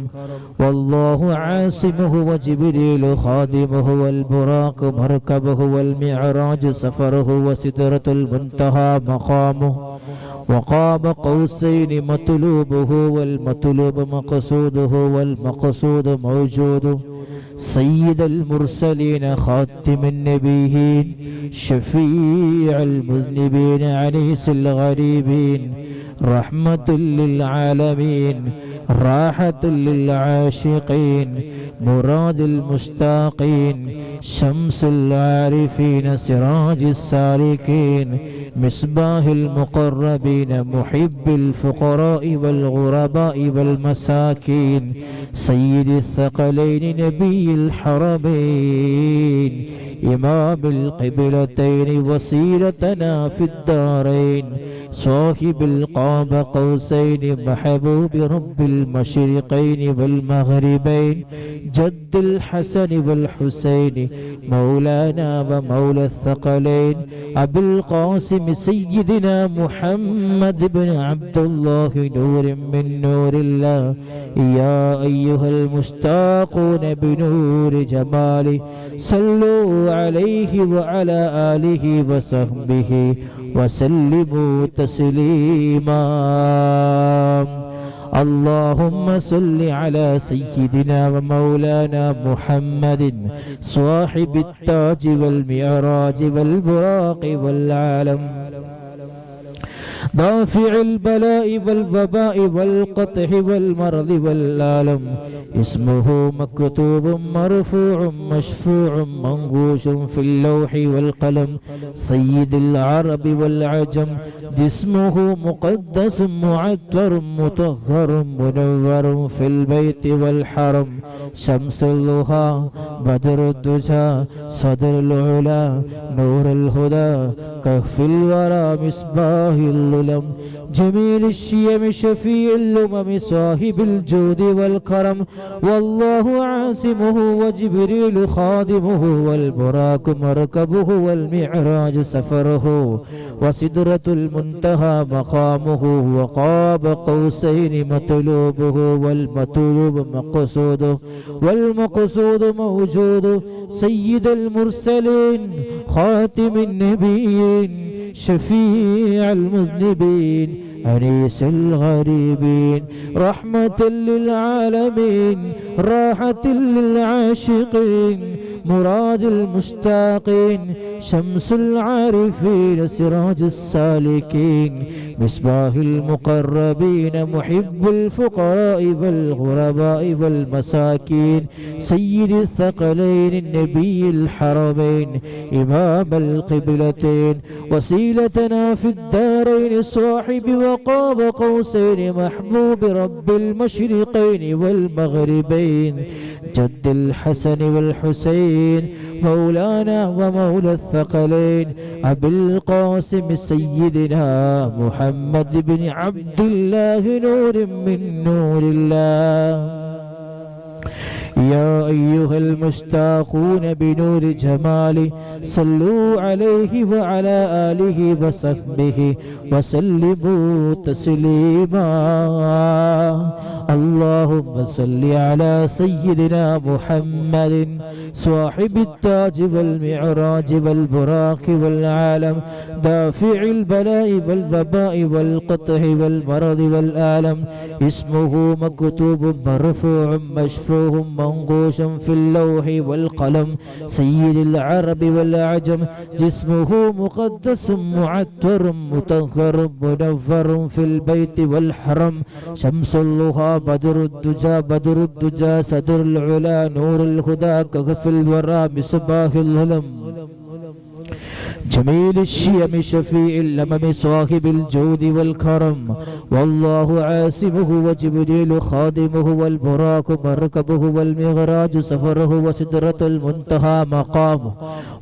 والله عاصمه وجبريل خادمه والبراق مركبه والمعراج سفره وسدرة المنتهى مقامه وقاب قوسين مطلوبه والمطلوب مقصوده والمقصود موجود سيد المرسلين خاتم النبيين شفيع المذنبين عنيس الغريبين رحمة للعالمين راحة للعاشقين مراد المشتاقين شمس العارفين سراج السالكين مصباح المقربين محب الفقراء والغرباء والمساكين سيد الثقلين نبي الحرمين إمام القبلتين وسيلتنا في الدارين صاحب القاب قوسين محبوب رب المشرقين والمغربين جد الحسن والحسين مولانا ومولى الثقلين أبي القاسم سيدنا محمد بن عبد الله نور من نور الله يا أيها المشتاقون بنور جماله صلوا عليه وعلى آله وصحبه وسلموا تسليما اللهم صل على سيدنا ومولانا محمد صاحب التاج والمعراج والبراق والعالم دافع البلاء والوباء والقطع والمرض والآلم اسمه مكتوب مرفوع مشفوع منقوش في اللوح والقلم سيد العرب والعجم جسمه مقدس معطر مطهر منور في البيت والحرم شمس الضحى بدر الدجى صدر العلا نور الهدى كهف الورى مصباح الظلم جميل الشيم شفيع الأمم صاحب الجود والكرم والله عاصمه وجبريل خادمه والبراق مركبه والمعراج سفره وسدرة المنتهى مقامه وقاب قوسين مطلوبه والمطلوب مقصوده والمقصود موجود سيد المرسلين خاتم النبيين شفيع المذنبين أنيس الغريبين رحمة للعالمين راحة للعاشقين مراد المشتاقين شمس العارفين سراج السالكين مصباح المقربين محب الفقراء والغرباء والمساكين سيد الثقلين النبي الحرمين إمام القبلتين وسيلتنا في الدارين صاحب وقاب قوسين محبوب رب المشرقين والمغربين جد الحسن والحسين مولانا ومولى الثقلين أبي القاسم سيدنا محمد بن عبد الله نور من نور الله يا أيها المشتاقون بنور جماله صلوا عليه وعلى آله وصحبه وسلموا تسليما اللهم صل على سيدنا محمد صاحب التاج والمعراج والبراق والعالم دافع البلاء والوباء والقطع والمرض والآلم اسمه مكتوب مرفوع مشفوع منقوش في اللوح والقلم سيد العرب والعجم جسمه مقدس معطر مطهر منور في البيت والحرم شمس الضحى بدر الدجى صدر العلا نور الهدى كهف الورى مصباح الظلم جميل الشيم شفيع الأمم صاحب الجود والكرم والله عاصمه وجبريل خادمه والبراق مركبه والمغراج سفره وسدرة المنتهى مقامه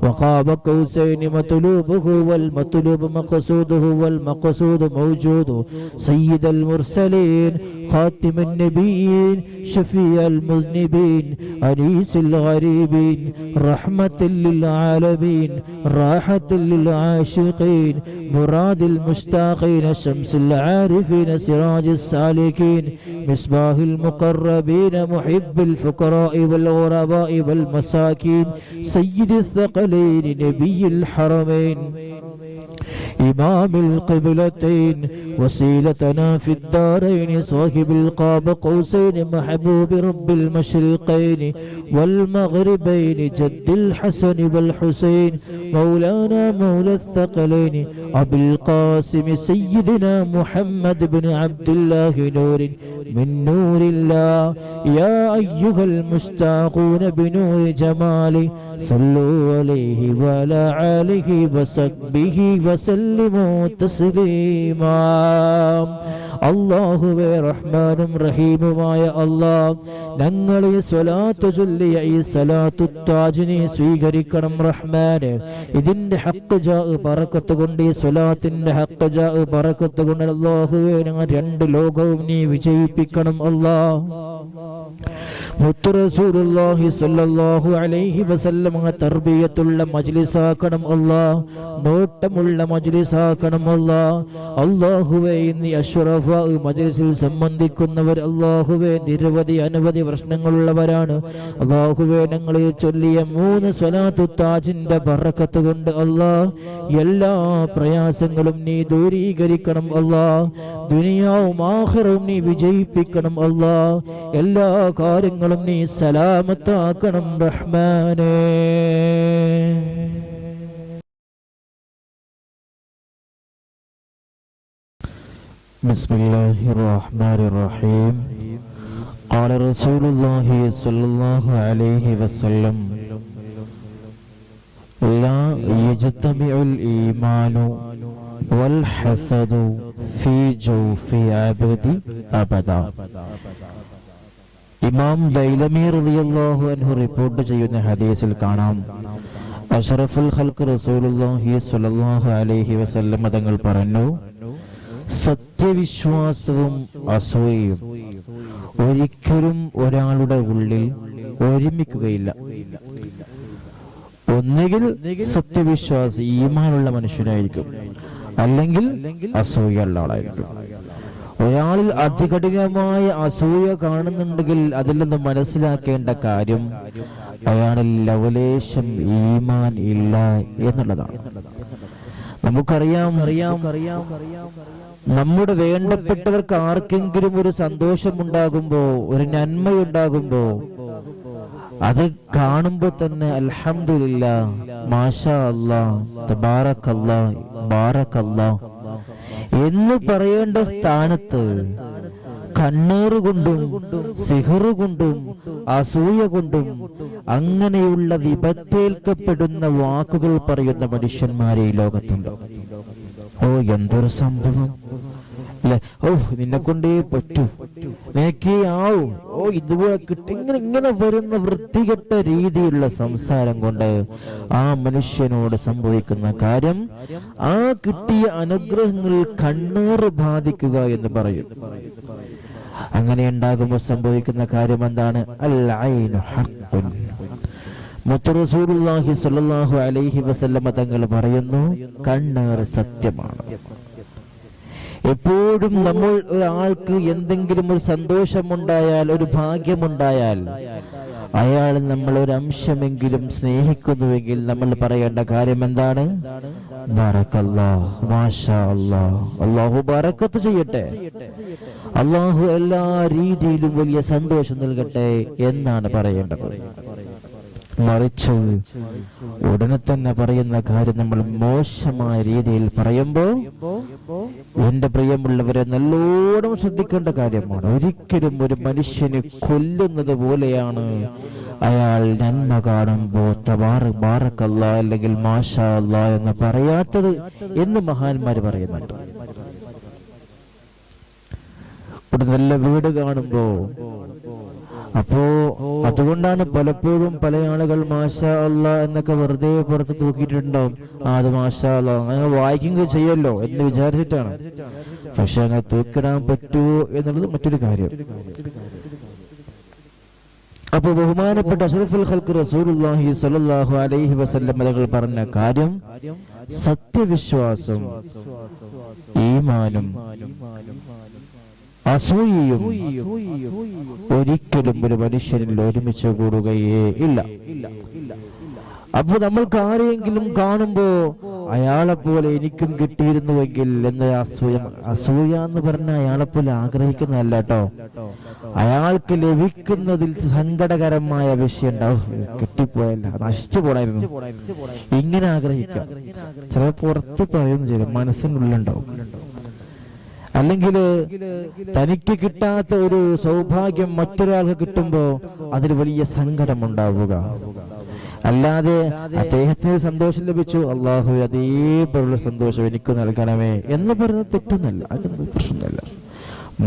وقاب قوسين مطلوبه والمطلوب مقصوده والمقصود موجود سيد المرسلين خاتم النبيين شفيع المذنبين أنيس الغريبين رحمة للعالمين راحة للعاشقين مراد المشتاقين شمس العارفين سراج السالكين مصباح المقربين محب الفقراء والغرباء والمساكين سيد الثقلين نبي الحرمين إمام القبلتين وسيلتنا في الدارين صاحب القاب قوسين محبوب رب المشرقين والمغربين جد الحسن والحسين مولانا مولى الثقلين أبي القاسم سيدنا محمد بن عبد الله نور من نور الله يا أيها المشتاقون بنور جمالي صلوا عليه وعلى آله وصحبه وسلموا تسليما അല്ലാഹുവേ റഹ്മാനും റഹീമുമായ അല്ലാഹ് ഞങ്ങളെ സ്വലാത്ത് ചൊല്ലിയ ഈ സ്വലാത്തു താജിനെ സ്വീകരിക്കണം റഹ്മാനെ. ഇതിന്റെ ഹഖ് ജാ ബറക്കത്ത് കൊണ്ട് ഈ സ്വലാത്തിന്റെ ഹഖ് ജാ ബറക്കത്ത് കൊണ്ട് അല്ലാഹുവേ ഞങ്ങൾ രണ്ട് ലോകവും നീ വിജയിപ്പിക്കണം അല്ലാഹ്. മുത്ത് റസൂലുള്ളാഹി സ്വല്ലല്ലാഹു അലൈഹി വസല്ലം തർബിയത്തുള്ള മജ്ലിസാക്കണം അല്ലാഹ്, നോട്ടമുള്ള മജ്ലിസാക്കണം അല്ലാഹ്. അല്ലാഹുവേ ഇന്ന് അഷ്റഫ മജ്ലിസിൽ സംബന്ധിക്കുന്നവർ അല്ലാഹുവേ നിരവധി അനവധി പ്രശ്നങ്ങളുള്ളവരാണ്. അല്ലാഹുവേ ഞങ്ങളെ ചൊല്ലിയ 3 സ്വലാത്തു താജിന്റെ ബറക്കത്ത് കൊണ്ട് അല്ലാഹ് എല്ലാ പ്രയാസങ്ങളും നീ ദൂരീകരിക്കണം അല്ലാഹ്. ദുനിയാവും ആഖിറവും നീ വിജയിപ്പിക്കണം അല്ലാഹ്. എല്ലാ കാര്യങ്ങളും നീ സലാമത്താക്കണം റഹ്മാനേ. ബിസ്മില്ലാഹിർ റഹ്മാനിർ റഹീം. ഖാല റസൂലുള്ളാഹി സ്വല്ലല്ലാഹു അലൈഹി വസല്ലം ലാ യജ്തമിഉൽ ഈമാനു വൽ ഹസദു ഫീ ജൗഫി അബ്ദി അബദാ. ഇമാം ദൈലമി റളിയല്ലാഹു അൻഹു റിപ്പോർട്ട് ചെയ്യുന്ന ഹദീസിൽ കാണാം, അഷ്റഫുൽ ഖൽഖ് റസൂലുള്ളാഹി സ്വല്ലല്ലാഹു അലൈഹി വസല്ലം തങ്ങൾ പറഞ്ഞു, സത്യവിശ്വാസവും അസൂയയും ഒരിക്കലും ഒരാളുടെ ഉള്ളിൽ ഒരുമിക്കുകയില്ല. ഒന്നുകിൽ സത്യവിശ്വാസി ഈമാനുള്ള മനുഷ്യനായിരിക്കും, അല്ലെങ്കിൽ അസൂയുള്ള ആളായിരിക്കും. ഒരാളിൽ അതികഠിനമായ അസൂയ കാണുന്നുണ്ടെങ്കിൽ അതിൽ നിന്ന് മനസ്സിലാക്കേണ്ട കാര്യം അയാളിൽ ലവലേശം ഈമാൻ ഇല്ല എന്നുള്ളതാണ്. നമുക്കറിയാം, നമ്മുടെ വേണ്ടപ്പെട്ടവർക്ക് ആർക്കെങ്കിലും ഒരു സന്തോഷമുണ്ടാകുമ്പോ, ഒരു നന്മയുണ്ടാകുമ്പോ അത് കാണുമ്പോ തന്നെ അൽഹംദുലില്ലാഹ്, മാഷാ അല്ലാഹ്, തബാറക്കല്ലാഹ്, ബാറക്കല്ലാഹ് എന്ന് പറയേണ്ട സ്ഥാനത്ത് കണ്ണീറ് കൊണ്ടും സിഹറ് കൊണ്ടും അസൂയ കൊണ്ടും അങ്ങനെയുള്ള വിപത്തേൽക്കപ്പെടുന്ന വാക്കുകൾ പറയുന്ന മനുഷ്യന്മാരെ ഈ ലോകത്തുണ്ട്. ഓ എന്തൊരു സംഭവം അല്ലെ, ഓ നിന്നെ കൊണ്ടേ പറ്റൂ, നിനക്കേ ആവും, ഓ ഇതുപോലെ കിട്ടി, ഇങ്ങനെ വരുന്ന വൃത്തികെട്ട രീതിയിലുള്ള സംസാരം കൊണ്ട് ആ മനുഷ്യനോട് സംഭവിക്കുന്ന കാര്യം ആ കിട്ടിയ അനുഗ്രഹങ്ങളിൽ കണ്ണീറ് ബാധിക്കുക എന്ന് പറയും. അങ്ങനെ ഉണ്ടാകുമ്പോൾ സംഭവിക്കുന്ന കാര്യം എന്താണ്? അൽ-ഐനു ഹഖ്ഖുൻ. മുത്ത് റസൂലുള്ളാഹി സ്വല്ലല്ലാഹു അലൈഹി വസല്ലം തങ്ങൾ പറയുന്നു, കണ്ണീർ സത്യമാണ്. എപ്പോഴും നമ്മൾ ഒരാൾക്ക് എന്തെങ്കിലും ഒരു സന്തോഷമുണ്ടായാൽ, ഒരു ഭാഗ്യമുണ്ടായാൽ, അയാൾ നമ്മൾ ഒരു അംശമെങ്കിലും സ്നേഹിക്കുന്നുവെങ്കിൽ നമ്മൾ പറയേണ്ട കാര്യം എന്താണ്? ബറക്കല്ലാഹ്, മാഷാ അല്ലാഹ്, അല്ലാഹു ബറക്കത്ത് ചെയ്യട്ടെ, അല്ലാഹു എല്ലാ രീതിയിലും വലിയ സന്തോഷം നൽകട്ടെ എന്നാണ് പറയേണ്ടത്. മറിച്ച് ഉടനെ തന്നെ പറയുന്ന കാര്യം നമ്മൾ മോശമായ രീതിയിൽ പറയുമ്പോ, എന്റെ പ്രിയമുള്ളവരെ നല്ലോണം ശ്രദ്ധിക്കേണ്ട കാര്യമാണ്. ഒരിക്കലും ഒരു മനുഷ്യനെ കൊല്ലുന്നത് പോലെയാണ് അയാൾ നന്മ കാണുമ്പോ ബാറക്കല്ലാഹ് അല്ലെങ്കിൽ മാഷാ അല്ലാഹ് എന്ന് പറയാത്തത് എന്ന് മഹാന്മാര് പറയുന്നുണ്ട്. ഒരു നല്ല വീട് കാണുമ്പോ, അപ്പോ അതുകൊണ്ടാണ് പലപ്പോഴും പല ആളുകൾ മാഷാ അല്ലാഹ് എന്നൊക്കെ വെറുതെ പുറത്ത് തൂക്കിയിട്ടുണ്ടാവും. അത് മാഷാ അല്ലാഹ് അങ്ങനെ വായിക്കുക ചെയ്യല്ലോ എന്ന് വിചാരിച്ചിട്ടാണ്. പക്ഷെ അങ്ങനെ തൂക്കിടാൻ പറ്റുമോ എന്നുള്ളത് മറ്റൊരു കാര്യം. അപ്പൊ ബഹുമാനപ്പെട്ട അഷ്റഫുൽ ഖൽഖ് റസൂലുള്ളാഹി സ്വല്ലല്ലാഹു അലൈഹി വസല്ലം തങ്ങൾ പറഞ്ഞ കാര്യം, സത്യവിശ്വാസം, ഈമാനും അസൂയയും ഒരിക്കലും ഒരു മനുഷ്യനിൽ ഒരുമിച്ച് കൂടുകയേ ഇല്ല. അപ്പൊ നമ്മൾക്ക് ആരെയെങ്കിലും കാണുമ്പോ അയാളെപ്പോലെ എനിക്കും കിട്ടിയിരുന്നുവെങ്കിൽ എന്ന അസൂയ എന്ന് പറഞ്ഞാൽ അയാളെപ്പോലെ ആഗ്രഹിക്കുന്നതല്ല കേട്ടോ. അയാൾക്ക് ലഭിക്കുന്നതിൽ സങ്കടകരമായ വിഷയം ഉണ്ടാവും, കിട്ടിപ്പോയല്ല, നശിച്ചു പോടായിരുന്നു, ഇങ്ങനെ ആഗ്രഹിക്കാം. ചില പുറത്ത് പറയുന്നു, ചില മനസ്സിനുള്ളുണ്ടാവും. അല്ലെങ്കിൽ തനിക്ക് കിട്ടാത്ത ഒരു സൗഭാഗ്യം മറ്റൊരാൾക്ക് കിട്ടുമ്പോ അതിൽ വലിയ സങ്കടം ഉണ്ടാവുക. അല്ലാതെ അദ്ദേഹത്തിന് സന്തോഷം ലഭിച്ചു, അള്ളാഹു അതേപോലുള്ള സന്തോഷം എനിക്ക് നൽകണമേ എന്ന് പറയുന്നത് തെറ്റൊന്നല്ല, അതൊന്നും പ്രശ്നമല്ല.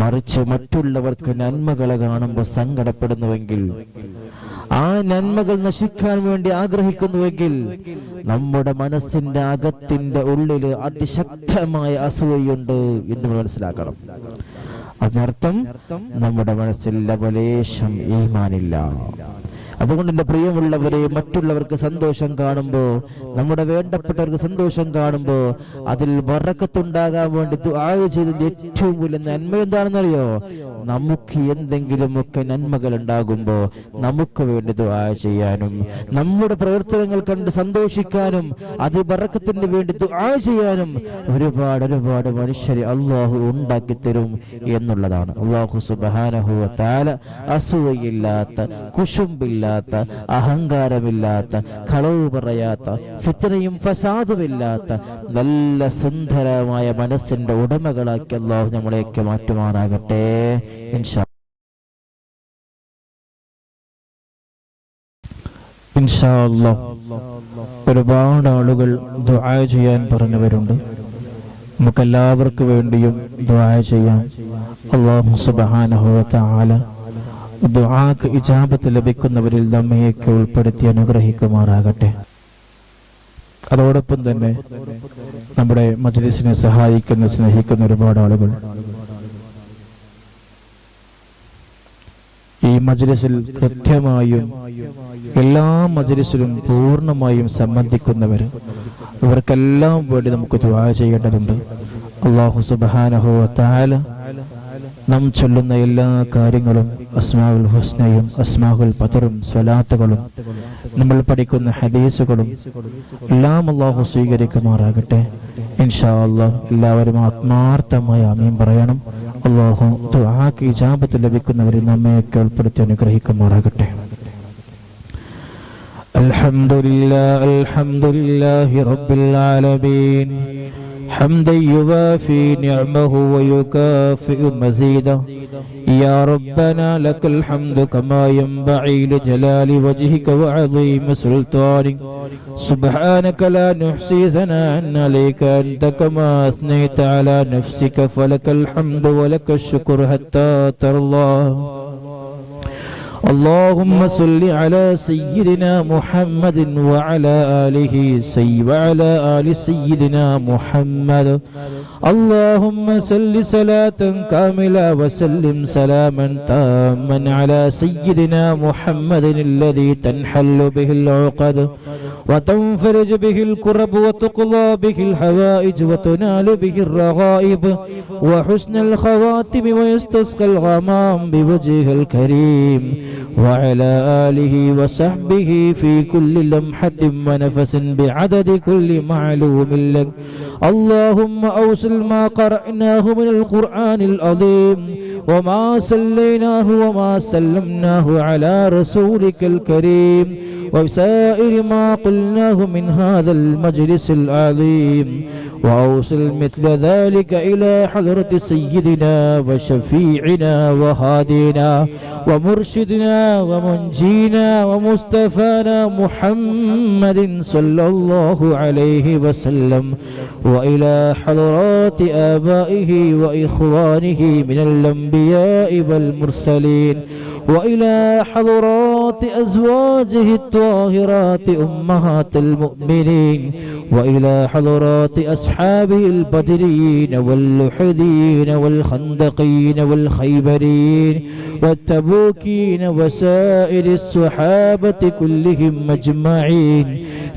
മറിച്ച് മറ്റുള്ളവർക്ക് നന്മകളെ കാണുമ്പോൾ സങ്കടപ്പെടുന്നുവെങ്കിൽ, ആ നന്മകൾ നശിക്കാൻ വേണ്ടി ആഗ്രഹിക്കുന്നുവെങ്കിൽ, നമ്മുടെ മനസ്സിന്റെ അകത്തിന്റെ ഉള്ളില് അതിശക്തമായ അസൂയയുണ്ട് എന്ന് മനസ്സിലാക്കണം. അതിനർത്ഥം നമ്മുടെ മനസ്സിൽ ലവലേശം ഈമാനില്ല. അതുകൊണ്ട് എന്റെ പ്രിയമുള്ളവരെ, മറ്റുള്ളവർക്ക് സന്തോഷം കാണുമ്പോ, നമ്മുടെ വേണ്ടപ്പെട്ടവർക്ക് സന്തോഷം കാണുമ്പോ അതിൽ ബറക്കത്തുണ്ടാകാൻ വേണ്ടി ദുആ ചെയ്തതിന്റെ ഏറ്റവും വലിയ നന്മ എന്താണെന്നറിയോ? നമുക്ക് എന്തെങ്കിലുമൊക്കെ നന്മകൾ ഉണ്ടാകുമ്പോ നമുക്ക് വേണ്ടി ദുആ ചെയ്യാനും, നമ്മുടെ പ്രവർത്തനങ്ങൾ കണ്ട് സന്തോഷിക്കാനും, അത് ബറക്കത്തിന് വേണ്ടി ദുആ ചെയ്യാനും ഒരുപാട് മനുഷ്യരെ അള്ളാഹു ഉണ്ടാക്കി തരും എന്നുള്ളതാണ്. അള്ളാഹു സുബ്ഹാനഹു വ തആല അസൂയയില്ലാത്ത, കുശുമ്പില്ലാത്ത, അഹങ്കാരമില്ലാത്ത, കളവ് പറയാത്ത, ഫിത്നയും ഫസാദുമില്ലാത്ത നല്ല സുന്ദരമായ മനസ്സിന്റെ ഉടമകളാക്കി അല്ലാഹു നമ്മളെയൊക്കെ മാറ്റുമാറാകട്ടെ. ഇൻഷാ അല്ലാഹ്. ഒരുപാട് ആളുകൾ ദുആ ചെയ്യാൻ പറഞ്ഞവരുണ്ട്. നമുക്കെല്ലാവർക്കും വേണ്ടിയും ദുആ ചെയ്യാം. അല്ലാഹു സുബ്ഹാനഹു വ തആല ദുആക്ക് ഇജാബത്ത് ലഭിക്കുന്നവരിൽ നമ്മയൊക്കെ ഉൾപ്പെടുത്തി അനുഗ്രഹിക്കുമാറാകട്ടെ. അതോടൊപ്പം തന്നെ നമ്മുടെ മജ്ലിസിനെ സഹായിക്കുന്ന, സ്നേഹിക്കുന്ന ഒരുപാട് ആളുകൾ ഈ മജ്ലിസിൽ കൃത്യമായും എല്ലാ മജ്ലിസിലും പൂർണ്ണമായും സംബന്ധിക്കുന്നവർ, ഇവർക്കെല്ലാം വേണ്ടി നമുക്ക് ദുആ ചെയ്യേണ്ടതുണ്ട്. അല്ലാഹു സുബ്ഹാനഹു വ തആല നാം ചൊല്ലുന്ന എല്ലാ കാര്യങ്ങളും, അസ്മാഉൽ ഹുസ്നയും അസ്മാഉൽ ബദറും സ്വലാത്തുകളും നമ്മൾ പഠിക്കുന്ന ഹദീസുകളും എല്ലാം അല്ലാഹു സ്വീകരിക്കുമാറാകട്ടെ. ഇൻഷാ അല്ലാഹ് എല്ലാവരും ആത്മാർത്ഥമായി ആമീൻ പറയണം. അല്ലാഹു ദുആക്ക് ഇജാബത്ത് ലഭിക്കുന്നവരിൽ നമ്മയൊക്കെ ഉൾപ്പെടുത്തി അനുഗ്രഹിക്കുമാറാകട്ടെ. അൽഹംദുലില്ലാഹി റബ്ബിൽ ആലമീൻ حمدا يوافي نعمه ويكافئ مزيدا. يا ربنا لك الحمد كما ينبغي لجلال وجهك وعظيم سلطانك. سبحانك لا نحصي ثناء عليك أنت كما أثنيت على نفسك. فلك الحمد ولك الشكر حتى ترضى. اللهم صل على سيدنا محمد وعلى آله وعلى آل سيدنا محمد. اللهم صل صلاة كاملة وسلم سلاما تاما على سيدنا محمد الذي تنحل به العقد وتنفرج به الكرب وتقضى به الحوائج وتنال به الرغائب وحسن الخواتم ويستسقى الغمام بوجهه الكريم وعلى آله وصحبه في كل لمحة ونفس بعدد كل معلوم لك. اللهم أوصل ما قرأناه من القرآن العظيم وما صليناه وما سلمناه على رسولك الكريم وسائر ما قلناه من هذا المجلس العظيم. وأوصل مثل ذلك إلى حضرة سيدنا وشفيعنا وهادينا ومرشدنا ومنجينا ومصطفانا محمد صلى الله عليه وسلم وإلى حضرات آبائه وإخوانه من الأنبياء والمرسلين وإلى حضرات أزواجه الطاهرات أمهات المؤمنين وإلى حضرات أصحابه البدرين واللحدين والخندقين والخيبرين والتبوكين وسائر الصحابة كلهم أجمعين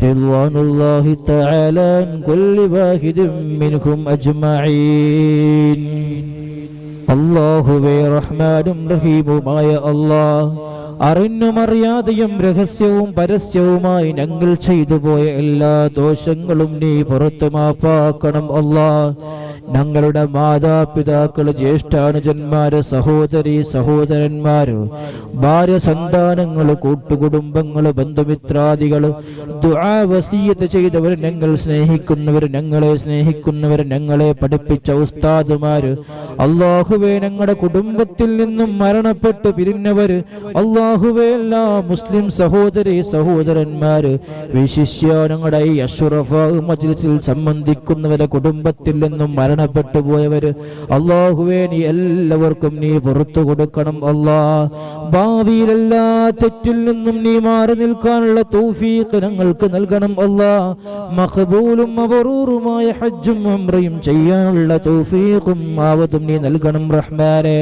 رضوان الله تعالى عن كل واحد منهم أجمعين. അല്ലാഹുവേ റഹ്മാനും റഹീമുമായ അല്ലാഹ്, അറിഞ്ഞും അറിയാതെയും രഹസ്യവും പരസ്യവുമായി ഞങ്ങൾ ചെയ്തു പോയ എല്ലാ ദോഷങ്ങളും നീ പുറത്തു മാപ്പാക്കണം അല്ലാഹ്. ഞങ്ങളുടെ മാതാപിതാക്കള്, ജ്യേഷ്ഠാനുജന്മാര്, സഹോദരി സഹോദരന്മാര്, ഭാര്യ സന്താനങ്ങള്, കൂട്ടുകുടുംബങ്ങള്, ബന്ധുമിത്രാദികള്, ദുആ വസിയത്ത് ചെയ്തവർ, ഞങ്ങൾ സ്നേഹിക്കുന്നവർ, ഞങ്ങളെ സ്നേഹിക്കുന്നവർ, ഞങ്ങളെ പഠിപ്പിച്ച ഉസ്താദുമാര്, അല്ലാഹുവേ ഞങ്ങളുടെ കുടുംബത്തിൽ നിന്നും മരണപ്പെട്ട് പിരിഞ്ഞവര്, അല്ലാഹുവേ എല്ലാ മുസ്ലിം സഹോദരി സഹോദരന്മാര്, വിശിഷ്യ ഞങ്ങളുടെ ഈ അഷ്റഫ മജ്ലിസിൽ സംബന്ധിക്കുന്നവരെ കുടുംബത്തിൽ നിന്നും മരണപ്പെട്ടു പോയവര്, അല്ലാഹുവേ നീ എല്ലാവർക്കും നീ പുറത്തു കൊടുക്കണം അല്ലാഹ്. ഭാവിയിൽ എല്ലാ തെറ്റിൽ നിന്നും നീ മാറി നിൽക്കാനുള്ള തൗഫീഖ് ഞങ്ങൾക്ക് നൽകണം അല്ലാഹ്. മഖബൂലും മബ്റൂറുമായ ഹജ്ജും ഉംറയും ചെയ്യാനുള്ള തൗഫീഖും ആവതും നീ നൽകണം റഹ്മാനേ.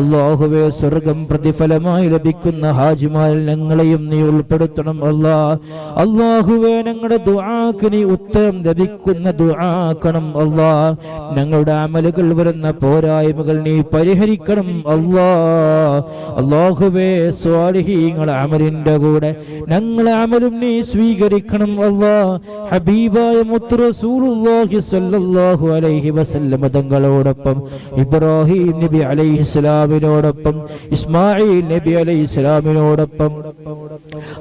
അല്ലാഹുവേ സ്വർഗ്ഗം പ്രതിഫലമായി ലഭിക്കുന്ന ഹാജിമാരിൽ ഞങ്ങളെയും നീ ഉൾപ്പെടുത്തണം അല്ലാഹ്. അല്ലാഹുവേ ഞങ്ങളുടെ ദുആക്ക് നീ ഉത്തരം ലഭിക്കുന്ന ദുആക്കണം അല്ലാഹ്. ഞങ്ങളുടെ അമലുകൾ വരുന്ന പോരായ്മകൾ നീ പരിഹരിക്കണം അല്ലാഹ്. അല്ലാഹുവേ സ്വാലിഹീങ്ങളുടെ അമലിന്റെ കൂടെ ഞങ്ങളെ അമലും നീ സ്വീകരിക്കണം അല്ലാഹ്. ഹബീബായ മുത്ത് റസൂലുള്ളാഹി സ്വല്ലല്ലാഹു അലൈഹി വസല്ലം തങ്ങളോടൊപ്പം, ഇബ്രാഹിം നബി അലൈഹിസ്സലാമിനോടൊപ്പം, ഇസ്മാഈൽ നബി അലൈഹിസ്സലാമിനോടൊപ്പം,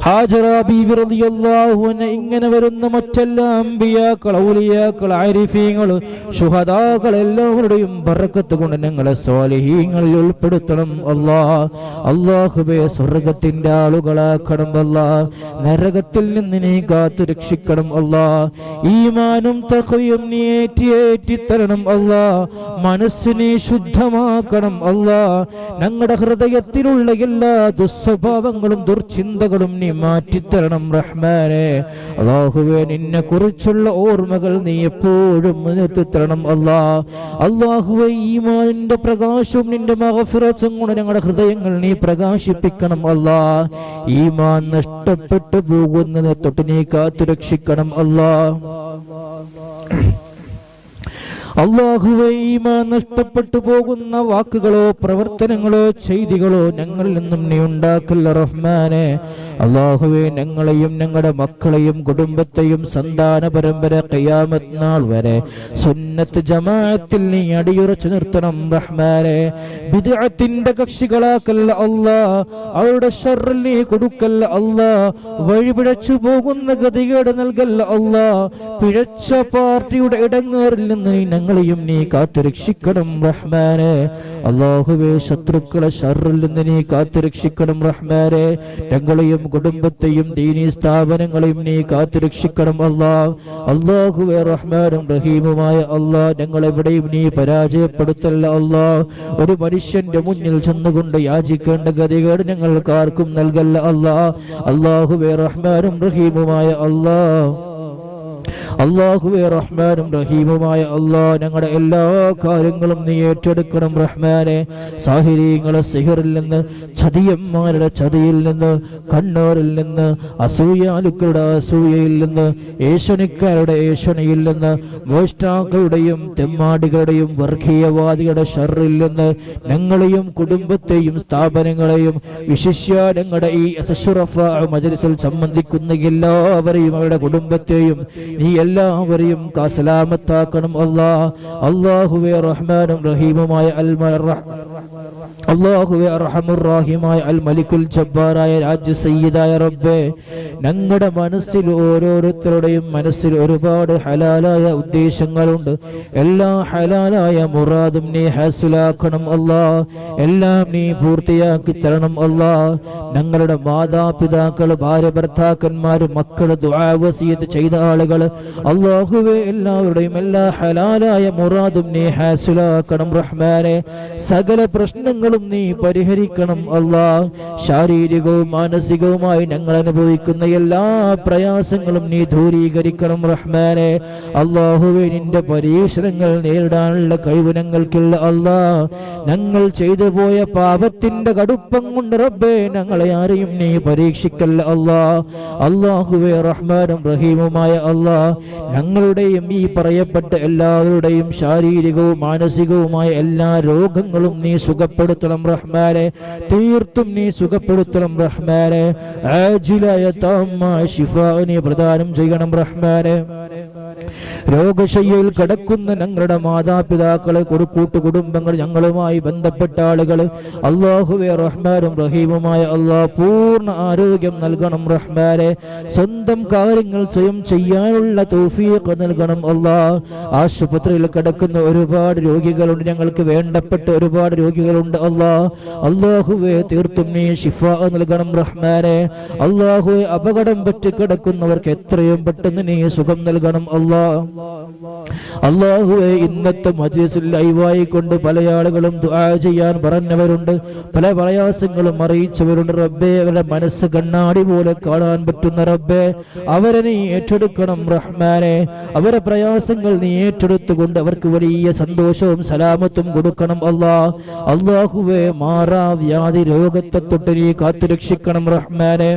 ഹാജറ ബീവി റളിയല്ലാഹു അൻഹ, ഇങ്ങനെ വരുന്ന മറ്റെല്ലാ അമ്പിയാക്കൾ, ഔലിയാക്കൾ, ആരിഫീങ്ങൾ, ശുഹദാക്കൾ എല്ലാവരുടെയും ബറക്കത്ത് കൊണ്ട് ഞങ്ങളെ സ്വാലിഹീങ്ങളിൽ ഉൾപ്പെടുത്തണം അല്ലാഹ്. അല്ലാഹുവേ സ്വർഗ്ഗത്തിന്റെ ആളുകളാക്കണം അല്ലാഹ്. നരകത്തിൽ നിന്ന് നീ കാത്തു രക്ഷിക്കണം അല്ലാഹ്. ഈമാനും തഖ്വയും നീ ഏറ്റി തരണം അല്ലാഹ്. മനസ്സിനെ ശുദ്ധമാക്കണം അല്ലാഹ്. ഞങ്ങളുടെ ഹൃദയത്തിലുള്ള എല്ലാ ദുസ്വഭാവങ്ങളും ദുർചിന്തകളും നീ മാറ്റിത്തരണം റഹ്മാനേ. അല്ലാഹുവേ നിന്നെ കുറിച്ചുള്ള ഓർമ്മകൾ നീ എപ്പോഴും മുൻനിർത്തിത്തരണം അല്ലാഹ്. അല്ലാഹുവേ ഈമാനിന്റെ പ്രകാശവും നിന്റെ മഗ്ഫിറത്തും കൊണ്ട് ഞങ്ങളുടെ ഹൃദയങ്ങൾ നീ പ്രകാശിപ്പിക്കണം അല്ലാഹ്. ഈമാൻ നഷ്ടപ്പെട്ടു പോകുന്നതിനെ തൊട്ട് നീ കാത്തു രക്ഷിക്കണം അല്ലാഹ്. അല്ലാഹുവേ ഈമാൻ നഷ്ടപ്പെട്ടു പോകുന്ന വാക്കുകളോ പ്രവർത്തനങ്ങളോ ചെയ്തികളോ ഞങ്ങളിൽ നിന്നും നീ ഉണ്ടാക്കല്ല റഹ്മാനേ. അല്ലാഹുവേ ഞങ്ങളെയും ഞങ്ങളുടെ മക്കളെയും കുടുംബത്തെയും സന്താന പരമ്പര ഖിയാമത്ത് നാൾ വരെ സുന്നത്ത് ജമാഅത്തിൽ നീ അടിയുറച്ചു നിർത്തണം റഹ്മാനേ. ബിദ്അത്തിന്റെ കക്ഷികളാക്കല്ല അല്ലാഹ്. അവരുടെ ശർറിൽ നീ കൊടുക്കല്ല അല്ലാഹ്. വഴിപിഴച്ചു പോകുന്ന ഗതികേട് നൽകല്ല അല്ലാഹ്. പിഴച്ച പാർട്ടിയുടെ ഇടങ്ങേറിൽ നിന്ന് ഞങ്ങളെയും നീ കാത്തുരക്ഷിക്കണം റഹ്മാനേ. അല്ലാഹുവേ ശത്രുക്കളെ ശർറിൽ നിന്ന് നീ കാത്തുരക്ഷിക്കണം റഹ്മാനേ. ഞങ്ങളെയും കുടുംബത്തെയും ദീനീ സ്ഥാപനങ്ങളെയും നീ കാത്തുരക്ഷിക്കണം അല്ലാഹ്. അല്ലാഹുവേ റഹ്മാനും റഹീമുമായ അല്ലാഹ്, ഞങ്ങളെവിടെയും നീ പരാജയപ്പെടുത്തല്ല അല്ലാഹ്. ഒരു മനുഷ്യന്റെ മുന്നിൽ ചെന്നുകൊണ്ട് യാചിക്കേണ്ട ഗതികേട് ഞങ്ങൾക്ക് ആർക്കും നൽകല്ല അല്ലാഹ്. അല്ലാഹുവേ റഹ്മാനും റഹീമുമായ അല്ലാഹ്, അല്ലാഹുവേ റഹ്മാനും റഹീമുമായ അല്ലാഹ്, ഞങ്ങളുടെ എല്ലാ കാര്യങ്ങളും നീ ഏറ്റെടുക്കണം റഹ്മാനെ. സാഹിരീങ്ങളെ സിഹറിൽ നിന്ന്, ചതിയന്മാരുടെ ചതിയിൽ നിന്ന്, കണ്ണൂരിൽ നിന്ന്, അസൂയാലുക്കളുടെ അസൂയയിൽ നിന്ന്, ഏഷണിക്കാരുടെ ഏഷണിയിൽ നിന്ന്, മോഷ്ടാക്കളുടെയും തെമ്മാടികളുടെയും വർഗീയവാദികളുടെ ഷർറിൽ നിന്ന് ഞങ്ങളെയും കുടുംബത്തെയും സ്ഥാപനങ്ങളെയും വിശിഷ്യ ഞങ്ങളുടെ ഈ അഷ്റഫ മജ്ലിസിൽ സംബന്ധിക്കുന്ന എല്ലാവരെയും അവരുടെ കുടുംബത്തെയും നീ എല്ലാവരെയും സലാമത്താക്കണം അല്ലാഹ്. അല്ലാഹുവേ റഹ്മാനും റഹീമുമായ അല്ലാഹുവേ അർഹമുർ റഹീമായ അൽ മലിക്കുൽ ജബ്ബാറായ രാജ്യ സയ്യിദായ റബ്ബേ, ഞങ്ങളുടെ മനസ്സിൽ ഓരോരുത്തരുടെയും മനസ്സിൽ ഒരുപാട് ഹലാലായ ഉദ്ദേശങ്ങളുണ്ട്. എല്ലാ ഹലാലായ മുറാദും നീ ഹാസിലാക്കണം അല്ലാഹ്. എല്ലാം നീ പൂർത്തിയാക്കി തരണം അല്ലാഹ്. ഞങ്ങളുടെ മാതാപിതാക്കൾ, ഭാര്യ ഭർത്താക്കന്മാര്, മക്കള്, ദുആ വസിയത്ത് ചെയ്ത ആളുകൾ, അല്ലാഹുവേ എല്ലാവരുടെയും എല്ലാ ഹലാലായ മുറാദും നീ ഹാസിലാക്കണം റഹ്മാനെ. സകല പ്രശ്നങ്ങളും നീ പരിഹരിക്കണം അല്ലാഹ്. ശാരീരികവും മാനസികവുമായി ഞങ്ങൾ അനുഭവിക്കുന്ന എല്ലാ പ്രയാസങ്ങളും നീ ദൂരീകരിക്കണം റഹ്മാനെ. അല്ലാഹുവേ, നിന്റെ പരീക്ഷണങ്ങൾ നേരിടാനുള്ള കഴിവ് ഞങ്ങൾക്കില്ല അല്ലാ. ഞങ്ങൾ ചെയ്തു പോയ പാപത്തിന്റെ കടുപ്പം കൊണ്ട് റബ്ബേ ഞങ്ങളെ ആരെയും നീ പരീക്ഷിക്കല്ല അല്ലാ. അല്ലാഹുവേ, റഹ്മാനും റഹീമുമായ അല്ലാ, ഞങ്ങളുടെയും ഈ പറയപ്പെട്ട എല്ലാവരുടെയും ശാരീരികവും മാനസികവുമായ എല്ലാ രോഗങ്ങളും നീ സുഖപ്പെടുത്തണം റഹ്മാനെ. തീർത്തും നീ സുഖപ്പെടുത്തണം റഹ്മാനെ. ആജിലായ താമായ ശിഫാ നീ പ്രദാനം ചെയ്യണം റഹ്മാനെ. രോഗശയ്യയിൽ കിടക്കുന്ന ഞങ്ങളുടെ മാതാപിതാക്കളെ, കൂട്ടുകുടുംബങ്ങൾ, ഞങ്ങളുമായി ബന്ധപ്പെട്ട ആളുകൾ, അല്ലാഹുവേ റഹ്മാനും റഹീമുമായ അല്ലാ, പൂർണ്ണ ആരോഗ്യം നൽകണം റഹ്മാനെ. സ്വന്തം കാര്യങ്ങൾ സ്വയം ചെയ്യാനുള്ള തൗഫീഖ് നൽകണം അല്ലാ. ആശുപത്രിയിൽ കിടക്കുന്ന ഒരുപാട് രോഗികളുണ്ട്, ഞങ്ങൾക്ക് വേണ്ടപ്പെട്ട ഒരുപാട് രോഗികളുണ്ട് അല്ലാ. അല്ലാഹുവേ, തീർത്തും നീ ശിഫാ നൽകണം റഹ്മാനെ. അല്ലാഹുവേ, അപകടം പറ്റി കിടക്കുന്നവർക്ക് എത്രയും പെട്ടെന്ന് നീ സുഖം നൽകണം അല്ലാ. അല്ലാഹുവേ, ഇന്നത്തെ മജ്ലിസിൽ ലൈവായി കൊണ്ട് പല ആളുകളും ദുആ ചെയ്യാൻ പറഞ്ഞവരുണ്ട്, പല പ്രയാസങ്ങളും അറിയിച്ചവരുണ്ട് റബ്ബേ. അവരുടെ മനസ്സ് കണ്ണാടി പോലെ കാണാൻ പറ്റുന്ന റബ്ബേ, അവരെ നീ ഏറ്റെടുക്കണം റഹ്മാനെ. അവരുടെ പ്രയാസങ്ങൾ നീ ഏറ്റെടുത്തുകൊണ്ട് അവർക്ക് വലിയ സന്തോഷവും സലാമത്തും കൊടുക്കണം അല്ലാ. അല്ലാഹുവേ, മാറാ വ്യാധി രോഗത്തെ തൊട്ട് നീ കാത്തുരക്ഷിക്കണം റഹ്മാനെ.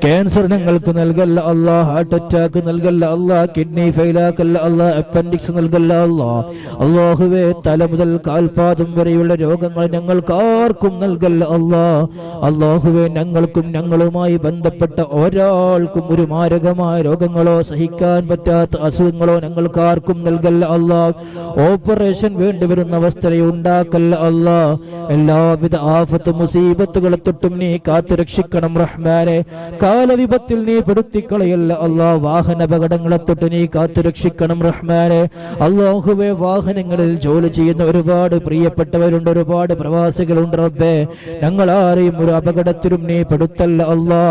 ക്യാൻസർ ഞങ്ങൾക്ക് നൽകല്ല അല്ലാ, ഹാർട്ട് അറ്റാക്ക് നൽകല്ല അല്ലാ, കിഡ്നി ഫെയിലാക്കല്ല അല്ലാ, അപ്പൻഡിക്സ് നൽകല്ല അല്ലാ. അല്ലാഹുവേ, തല മുതൽ കാൽപാദം വരെയുള്ള രോഗങ്ങൾ ഞങ്ങൾക്ക് ആർക്കും നൽകല്ല അല്ലാ. അല്ലാഹുവേ, ഞങ്ങൾക്കും ഞങ്ങളുമായി ബന്ധപ്പെട്ട ഒരാൾക്കും ഒരു മാരകമായ രോഗങ്ങളോ സഹിക്കാൻ പറ്റാത്ത അസുഖങ്ങളോ ഞങ്ങൾക്ക് ആർക്കും നൽകല്ല അല്ലാ. ഓപ്പറേഷൻ വേണ്ടിവരുന്ന അവസ്ഥയെ ഉണ്ടാക്കല്ല അല്ലാ. എല്ലാവിധ ആഫത്ത് മുസീബത്തുകളെ തൊട്ടും നീ കാത്തുരക്ഷിക്കണം റഹ്മാനെ. കാലവിപത്തിൽ നീ പെടുത്തിക്കളയല്ല അല്ലാ. വാഹന അപകടങ്ങളെ തൊട്ട് നീ കാത്തുരക്ഷിക്കണം റഹ്മാനെ. അല്ലാഹുവേ, വാഹനങ്ങളിൽ ജോലി ചെയ്യുന്ന ഒരുപാട് പ്രിയപ്പെട്ടവരുണ്ട്, ഒരുപാട് പ്രവാസികളുണ്ട് റബ്ബേ. ഞങ്ങൾ ആരെയും ഒരു അപകടത്തിലും നീ പെടുത്തല്ല അല്ലാ.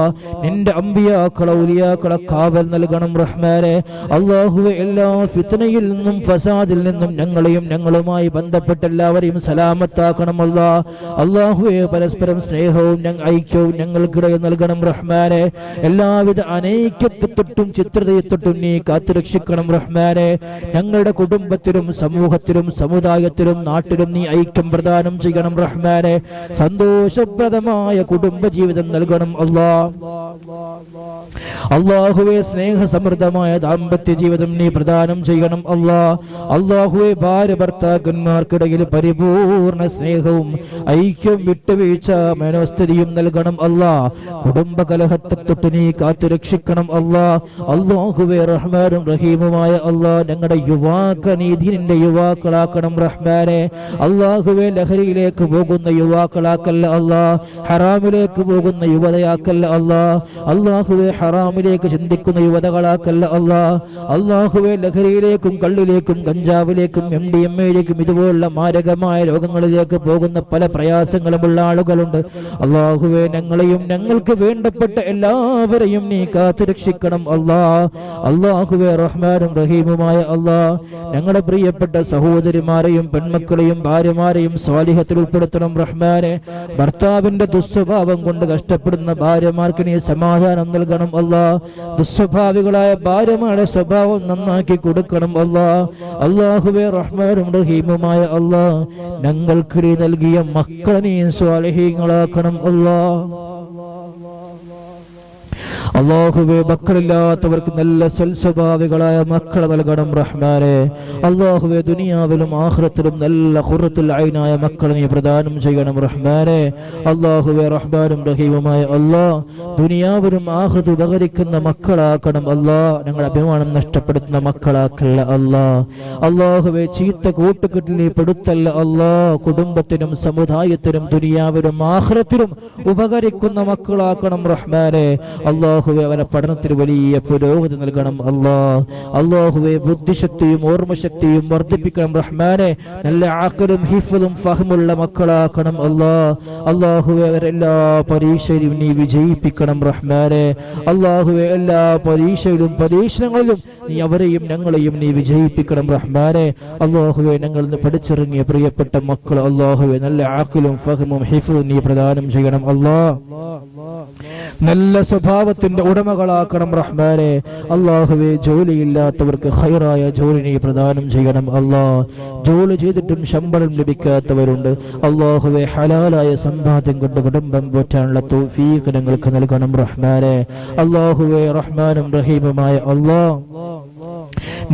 നിന്റെ അമ്പിയാക്കളെ ഔലിയാക്കളെ കാവൽ നൽകണം റഹ്മാനെ. അല്ലാഹുവേ, എല്ലാ ഫിത്നയിൽ നിന്നും ഫസാദിൽ നിന്നും ഞങ്ങളെയും ഞങ്ങളുമായി ബന്ധപ്പെട്ട എല്ലാവരെയും സലാമത്താക്കണം അല്ലാ. അല്ലാഹുവേ, പരസ്പരം സ്നേഹവും ഐക്യവും ഞങ്ങൾക്കിടയിൽ നൽകണം റഹ്മാനെ. എല്ലാവിധ അനൈക്യത്തെ തൊട്ടും ചിത്രതയെ തൊട്ടും നീ കാത്തുരക്ഷിക്കണം റഹ്മാനെ. ഞങ്ങളുടെ കുടുംബത്തിലും സമൂഹത്തിലും സമുദായത്തിലും നാട്ടിലും നീ ഐക്യം പ്രദാനം ചെയ്യണം റഹ്മാനെ. സന്തോഷപ്രദമായ കുടുംബജീവിതം നൽകണം അല്ലാ. അല്ലാഹുവേ, സ്നേഹസമൃദ്ധമായ ദാമ്പത്യ ജീവിതം നീ പ്രദാനം ചെയ്യണം അല്ലാ. അല്ലാഹുവേ, ഭാര്യ ഭർത്താക്കന്മാർക്കിടയിൽ പരിപൂർണ സ്നേഹവും ഐക്യവും വിട്ടുവീഴ്ച മനോസ്ഥിതിയും നൽകണം അല്ലാ. കുടുംബ കലഹത്തെ തൊട്ട് നീ കാത്തുരക്ഷിക്കണം അല്ലാ. അല്ലാഹുവേ, റഹ്മാനും റഹീമുമായ അല്ലാ, ഞങ്ങളുടെ യുവാക്കളെ നീതിന്റെ യുവാക്കളാക്കണം റഹ്മാനെ. അല്ലാഹുവേ, ലഹരിയിലേക്ക് പോകുന്ന യുവാക്കളാക്കല്ല അല്ലാ. ഹറാമിലേക്ക് പോകുന്ന യുവതയാക്കല്ല അല്ലാ. അല്ലാഹുവേ, ഹറാമിലേക്ക് ചിന്തിക്കുന്ന യുവതകളാക്കല്ല അല്ലാ. അല്ലാഹുവേ, ലഹരിയിലേക്കും കള്ളിലേക്കും കഞ്ചാവിലേക്കും MDMA-യിലേക്കും ഇതുപോലുള്ള മാരകമായ രോഗങ്ങളിലേക്ക് പോകുന്ന പല പ്രയാസങ്ങളുമുള്ള ആളുകളുണ്ട്. അല്ലാഹുവേ, ഞങ്ങളെയും ഞങ്ങൾക്ക് വേണ്ടപ്പെട്ട എല്ലാവരെയും നീ കാത്തുരക്ഷിക്കണം അല്ലാ. അല്ലാഹുവേ, റഹ്മാനും റഹീമുമായ അല്ലാ, ഞങ്ങളുടെ പ്രിയപ്പെട്ട സഹോദരിമാരെയും പെൺമക്കളെയും ഭാര്യമാരെയും സ്വാലിഹത്തിൽ ഉൾപ്പെടുത്തണം റഹ്മാനെ. ഭർത്താവിന്റെ ദുസ്വഭാവം കൊണ്ട് കഷ്ടപ്പെടുന്ന ഭാര്യമാർക്ക് നീ സമാധാനം നൽകണം അല്ലാ. ദുസ്വഭാവികളായ ഭാര്യമാരുടെ സ്വഭാവം നന്നാക്കി കൊടുക്കണം അല്ലാ. അല്ലാഹുവേ, റഹ്മാനും റഹീമുമായ അല്ലാ, ഞങ്ങൾക്ക് നീ നൽകിയ മക്കളെ നീ സ്വാലിഹീങ്ങളാക്കണം അല്ലാ. അല്ലാഹുവേ, മക്കളില്ലാത്തവർക്ക് നല്ല സ്വഭാവികളായ മക്കളെ നൽകണം റഹ്മാനെ. അല്ലാഹുവേ, ദുനിയാവിലും ആഖിറത്തിലും നല്ല ഖുർറത്തുൽ ഐനായ മക്കളെ നീ പ്രദാനം ചെയ്യണം റഹ്മാനെ. അല്ലാഹുവേ, റഹ്മാനും റഹീമുമായ അല്ലാ, ദുനിയാവിലും ആഖിറത്തും ഉപകരിക്കുന്ന മക്കളാക്കണം അല്ലാ. ഞങ്ങളുടെ അഭിമാനം നഷ്ടപ്പെടുത്തുന്ന മക്കളാക്കല്ല അല്ലാ. അല്ലാഹുവേ, ചീത്ത കൂട്ടുകെട്ടിൽ നീ പെടുത്തല്ല അല്ലാ. കുടുംബത്തിനും സമുദായത്തിനും ദുനിയാവിലും ആഖിറത്തിലും ഉപകരിക്കുന്ന മക്കളാക്കണം റഹ്മാനെ. അല്ലാഹുവേ, അവരുടെ പഠനത്തിന് വലിയ പുരോഗതി നൽകണം അല്ലാ. അല്ലാഹുവേ, ബുദ്ധിശക്തിയും ഓർമ്മശക്തിയും വർദ്ധിപ്പിക്കണം റഹ്മാനെ. നല്ല അഖലും ഹിഫ്ളും ഫഹ്മുള്ള മക്കളാക്കണം അല്ലാ. അല്ലാഹുവേ, അവരെല്ലാ പരീക്ഷയിലും നീ വിജയിപ്പിക്കണം റഹ്മാനെ. അല്ലാഹുവേ, എല്ലാ പരീക്ഷയിലും പരീക്ഷണങ്ങളിലും നീ അവരെയും ഞങ്ങളെയും നീ വിജയിപ്പിക്കണം റഹ്മാനെ. അല്ലാഹുവേ, ഞങ്ങൾ ഇന്ന് പഠിച്ചിറങ്ങിയ പ്രിയപ്പെട്ട മക്കൾ അല്ലാഹുവേ നല്ല ആഖിലും ഫഹ്മും ഹിഫ്ളും നീ പ്രദാനം ചെയ്യണം അല്ലാഹ്. നല്ല സ്വഭാവത്തിന്റെ ഉടമകളാക്കണം റഹ്മാനെ. അല്ലാഹുവേ, ജോലിയില്ലാത്തവർക്ക് ഖൈറായ ജോലി നീ പ്രദാനം ചെയ്യണം അല്ലാഹ്. ജോലി ചെയ്തിട്ടും ശമ്പളം ലഭിക്കാത്തവരുണ്ട് അല്ലാഹുവേ, ഹലാലായ സമ്പാദ്യം കൊണ്ട് കുടുംബം പോറ്റാനുള്ള തൗഫീഖ് ഞങ്ങൾക്ക് നൽകണം റഹ്മാനെ. അല്ലാഹുവേ, റഹ്മാനും റഹീമുമായ അല്ലാഹ്,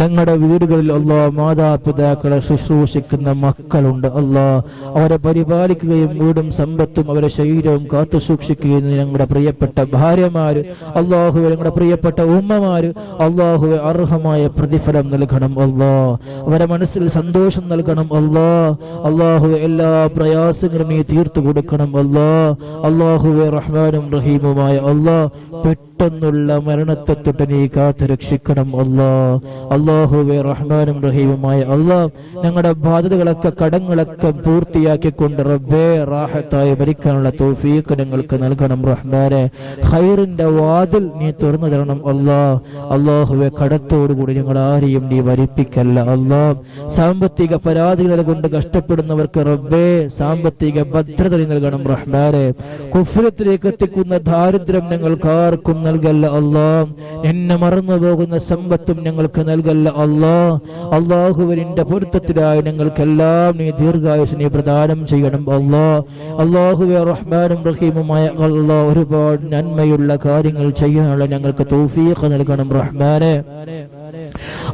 ഞങ്ങളുടെ വീടുകളിൽ അല്ലാഹ് മാതാപിതാക്കളെ ശുശ്രൂഷിക്കുന്ന മക്കളുണ്ട് അല്ലാഹ്. അവരെ പരിപാലിക്കുകയും വീടും സമ്പത്തും അവരുടെ ശരീരവും കാത്തു സൂക്ഷിക്കുകയും ഞങ്ങളുടെ പ്രിയപ്പെട്ട ഭാര്യമാര് അല്ലാഹുവേ, ഞങ്ങളുടെ പ്രിയപ്പെട്ട ഉമ്മമാര് അല്ലാഹുവേ, അർഹമായ പ്രതിഫലം നൽകണം അല്ലാഹ്. അവരെ മനസ്സിൽ സന്തോഷം നൽകണം അല്ലാഹ്. അല്ലാഹുവേ, എല്ലാ പ്രയാസങ്ങളും നീ തീർത്തു കൊടുക്കണം അല്ലാഹ്. അല്ലാഹുവേ, റഹ്മാനും റഹീമുമായ അല്ലാഹ്, പെട്ടെന്നുള്ള മരണത്തെ തൊട്ട് നീ കാത്തു രക്ഷിക്കണം അല്ലാഹ്. അല്ലാഹുവേ, റഹ്മാനും റഹീമുമായ അല്ലാഹ്, ഞങ്ങളുടെ ബാധ്യതകളൊക്കെ കടങ്ങളൊക്കെ പൂർത്തിയാക്കിക്കൊണ്ട് റബ്ബേ റാഹത്തായി ഭരിക്കാനുള്ള തൗഫീഖ് ഞങ്ങൾക്ക് നൽകണം റഹ്മാനെ. ഖൈറിന്റെ വാതിൽ നീ തുറന്നു തരണം അല്ലാഹ്. അല്ലാഹുവേ, കടത്തോടുകൂടി ഞങ്ങൾ ആരെയും നീ വരിപ്പിക്കല്ല അല്ലാഹ്. സാമ്പത്തിക പരാതികൾ കൊണ്ട് കഷ്ടപ്പെടുന്നവർക്ക് റബ്ബേ സാമ്പത്തിക ഭദ്രത നൽകണം റഹ്മാനെ. കുഫ്രത്തിലേക്ക് എത്തിക്കുന്ന ദാരിദ്ര്യം ഞങ്ങൾക്ക് ആർക്കും നൽകല്ല അല്ലാഹ്. എന്നെ മറന്നു പോകുന്ന സമ്പത്തും ഞങ്ങൾക്ക് നൽകല്ല അല്ലാഹ്. അല്ലാഹുവിന്റെ പൊരുത്തത്തിലായി ഞങ്ങൾക്കെല്ലാം നീ ദീർഘായുസ് നീ പ്രദാനം ചെയ്യണം അല്ലാഹ്. അല്ലാഹുവേ, റഹ്മാനും റഹീമുമായ അല്ലാഹ്, ഒരുപാട് നന്മയുള്ള കാര്യങ്ങൾ ചെയ്യാനുള്ള ഞങ്ങൾക്ക് തൗഫീഖ് നൽകണം റഹ്മാനെ.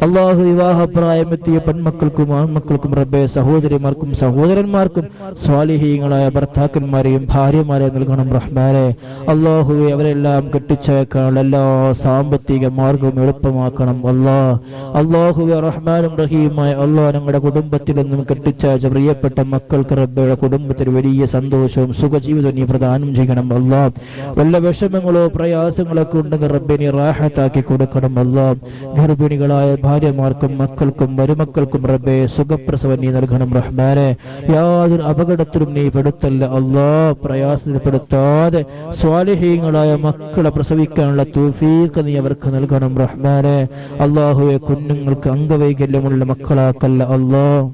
അല്ലാഹു, വിവാഹപ്രായമെത്തിയ പെൺമക്കൾക്കും ആൺമക്കൾക്കും റബ്ബേ സഹോദരിമാർക്കും സഹോദരന്മാർക്കും സ്വാലിഹീങ്ങളായ ഭർത്താക്കന്മാരെയും ഭാര്യമാരെയും നൽകണം റഹ്മാനെ. അല്ലാഹുവേ, അവരെല്ലാം കെട്ടിച്ചേക്കാനുള്ള എല്ലാ സാമ്പത്തിക മാർഗവും എളുപ്പമാക്കണം അല്ലാഹ്. അല്ലാഹുവേ, റഹ്മാനും റഹീമായ അല്ലാഹ്, ഞങ്ങളുടെ കുടുംബത്തിൽ നിന്നും കെട്ടിച്ചയച്ച പ്രിയപ്പെട്ട മക്കൾക്ക് റബ്ബയുടെ കുടുംബത്തിൽ വലിയ സന്തോഷവും സുഖജീവിതവും നീ പ്രദാനം ചെയ്യണം അല്ലാഹ്. വല്ല വിഷമങ്ങളോ പ്രയാസങ്ങളോ ഒക്കെ ഉണ്ടെങ്കിൽ റബ്ബെ നീ റാഹത്താക്കി കൊടുക്കണം അല്ലാഹ്. ഗർഭിണികളായ ഭാര്യമാർക്കും മക്കൾക്കും മരുമക്കൾക്കും റബ്ബേ സുഖപ്രസവം നീ നൽകണം റഹ്മാനെ. യാതൊരു അപകടത്തിലും നീ പെടുത്തല്ല അല്ലാഹ്. പ്രയാസപ്പെടുത്താതെ സ്വാലിഹീങ്ങളായ മക്കളെ പ്രസവിക്കാനുള്ള തൗഫീഖ് നീ അവർക്ക് നൽകണം റഹ്മാനെ. അല്ലാഹുവേ, കുഞ്ഞുങ്ങൾക്ക് അംഗവൈകല്യമുള്ള മക്കളാക്കല്ല അല്ലാഹ്.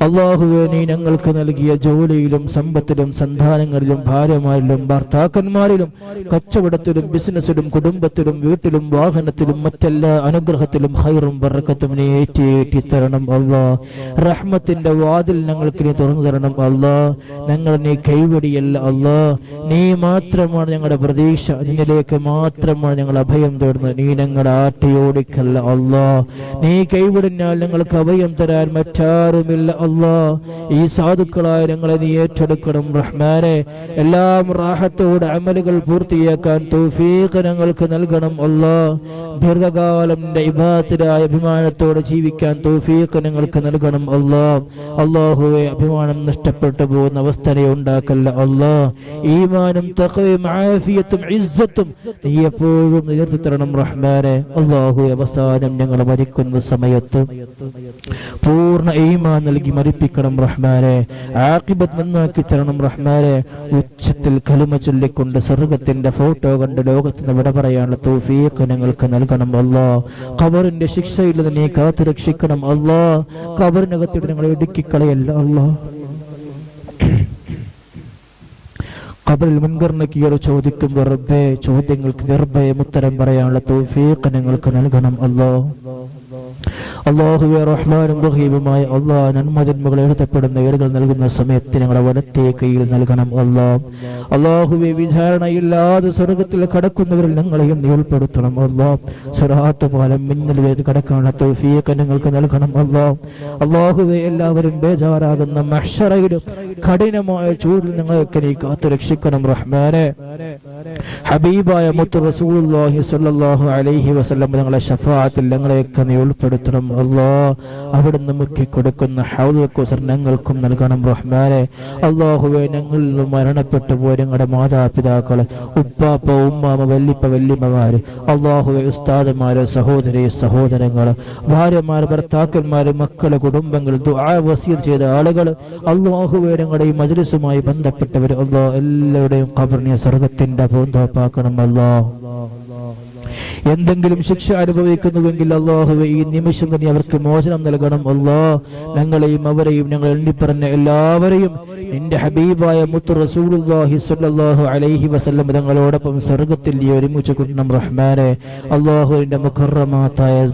അല്ലാഹുവേ, നീ ഞങ്ങൾക്ക് നൽകിയ ജോലിയിലും സമ്പത്തിലും സന്താനങ്ങളിലും ഭാര്യമാരിലും ഭർത്താക്കന്മാരിലും കച്ചവടത്തിലും ബിസിനസ്സിലും കുടുംബത്തിലും വീട്ടിലും വാഹനത്തിലും മറ്റെല്ലാ അനുഗ്രഹത്തിലും ഖൈറും ബറക്കത്തും നീ ഏറ്റി തരണം അല്ലാഹ്. റഹ്മത്തിന്റെ വാതിൽ ഞങ്ങൾക്ക് നീ തുറന്നു തരണം അല്ലാഹ്. ഞങ്ങൾ നീ കൈവടിയല്ല അല്ലാഹ്. നീ മാത്രമാണ് ഞങ്ങളുടെ പ്രതീക്ഷ. നിന്നിലേക്ക് മാത്രമാണ് ഞങ്ങൾ അഭയം തേടുന്നത്. നീ ഞങ്ങളുടെ ആട്ടിയോടിക്കല്ല അല്ലാഹ്. നീ കൈവിടിഞ്ഞാൽ ഞങ്ങൾക്ക് അഭയം തരാൻ മറ്റാരുമില്ല അല്ലാഹ്. ഈ സാധുക്കളായ ഞങ്ങളെ നീ ഏറ്റെടുക്കണം റഹ്മാനെ. എല്ലാം റാഹത്തോടെ അമലുകൾ പൂർത്തിയാക്കാൻ തൗഫീഖ് ഞങ്ങൾക്ക് നൽകണം അല്ലാഹ്. ദീർഘകാലം ഇബാദത്തിലായ അഭിമാനത്തോടെ ജീവിക്കാൻ തൗഫീഖ് ഞങ്ങൾക്ക് നൽകണം അല്ലാഹ്. അല്ലാഹുവേ, അഭിമാനം നഷ്ടപ്പെട്ടു പോകുന്ന അവസ്ഥയെ ഉണ്ടാക്കല്ല അല്ലാഹ്. ഈമാനും തഖ്വയും ആഫിയത്തും ഇസ്സത്തും നീ എപ്പോഴും നിലനിർത്തി തരണം റഹ്മാനെ. അല്ലാഹുവേ, അവസാനം ഞങ്ങൾ മരിക്കുന്ന സമയത്ത് പൂർണ്ണ ഈമാൻ നൽകി മരിപ്പിക്കണം റഹ്മാനെ. ആഖിബത്ത് നന്നാക്കി തരണം റഹ്മാനെ. ഉച്ചത്തിൽ കലിമ ചൊല്ലിക്കൊണ്ട് സ്വർഗ്ഗത്തിന്റെ ഫോട്ടോ കണ്ട് ലോകത്തിന് വിട പറയാനുള്ള തൗഫീഖ് ഞങ്ങൾക്ക് നൽകണം അല്ലാഹ്. ഖബറിന്റെ ശിക്ഷയിൽ നിന്ന് നീ കാത്തു രക്ഷിക്കണം അല്ലാഹ്. ഖബറിനകത്തിട്ട് ഞങ്ങളെ ഇടുക്കിക്കളയല്ല അല്ലാഹ്. ഖബറിൽ മുൻകർണക്കിയർ ചോദിക്കുമ്പോൾ റബ്ബേ ചോദ്യങ്ങൾക്ക് നിർഭയം ഉത്തരം പറയാനുള്ള തൗഫീഖ് ഞങ്ങൾക്ക് നൽകണം അല്ലാഹ്. അല്ലാഹുവേ, റഹ്മാനും റഹീമുമായ അല്ലാഹ്, നന്മജന്മകൾ എഴുതപ്പെടുന്ന ഏടുകൾ നൽകുന്ന സമയത്ത് ഞങ്ങളുടെ വലത്തേ കയ്യിൽ നൽകണം അല്ലാഹ്. അല്ലാഹുവേ, വിചാരണയില്ലാതെ സ്വർഗ്ഗത്തിൽ കടക്കുന്നവരിൽ ഞങ്ങളെയും നീ ഉൾപ്പെടുത്തണം അല്ലാഹ്. സിറാത്ത് പാലം മിന്നൽ വേദ കടക്കാനുള്ള തൗഫീഖ് ഞങ്ങൾക്ക് നൽകണം അല്ലാഹ്. അല്ലാഹുവേ, എല്ലാവരും ബേജാറാകുന്ന മഹ്ശറയിലും കഠിനമായ ചൂടിൽ ഞങ്ങൾക്ക് നീ കാത്തു രക്ഷിക്കണം റഹ്മാനെ. ഹബീബായ മുത്ത് റസൂലുള്ളാഹി സ്വല്ലല്ലാഹു അലൈഹി വസല്ലം ഞങ്ങളെ ശഫാഅത്തിൽ ഞങ്ങളെയൊക്കെ നീ ഉൾപ്പെടുത്തണം അല്ലാഹ്. അവിടുന്ന് മുക്കി കൊടുക്കുന്ന ഹൗദുൽ കൗസർ ഞങ്ങൾക്കും നൽകണം റഹ്മാനെ. അല്ലാഹുവേ, ഞങ്ങളിൽ നിന്ന് മരണപ്പെട്ടു പോയ ഞങ്ങളുടെ മാതാപിതാക്കള്, ഉപ്പാപ്പ ഉമ്മാമ വല്ലിപ്പ വല്ലിമ്മമാര്, അല്ലാഹുവേ, ഉസ്താദുമാര്, സഹോദരി സഹോദരങ്ങള്, ഭാര്യമാര്, ഭർത്താക്കന്മാര്, മക്കള്, കുടുംബങ്ങൾ, ദുആ വസിയത്ത് ചെയ്ത ആളുകൾ, അല്ലാഹുവേ, ഞങ്ങളുടെ ഈ മജ്ലിസുമായി ബന്ധപ്പെട്ടവർ അല്ലാഹ് എല്ലാവരുടെയും ഖബറിനെ സ്വർഗ്ഗത്തിന്റെ പൂന്തോപ്പാക്കണം അല്ലാഹ്. എന്തെങ്കിലും ശിക്ഷ അനുഭവിക്കുന്നുവെങ്കിൽ അല്ലാഹുവേ ഈ നിമിഷം തന്നെ അവർക്ക് മോചനം നൽകണം അല്ലാഹ്. ഞങ്ങളെയും അവരെയും ഞങ്ങൾ എണ്ണിപ്പറഞ്ഞ എല്ലാവരെയും നിന്റെ ഹബീബായ മുത്ത് റസൂലുള്ളാഹി സ്വല്ലല്ലാഹു അലൈഹി വസല്ലം തങ്ങളോടൊപ്പം സ്വർഗ്ഗത്തിൽ നീ ഒരുമിച്ച് കൂട്ടണം റഹ്മാനെ. അല്ലാഹുവിന്റെ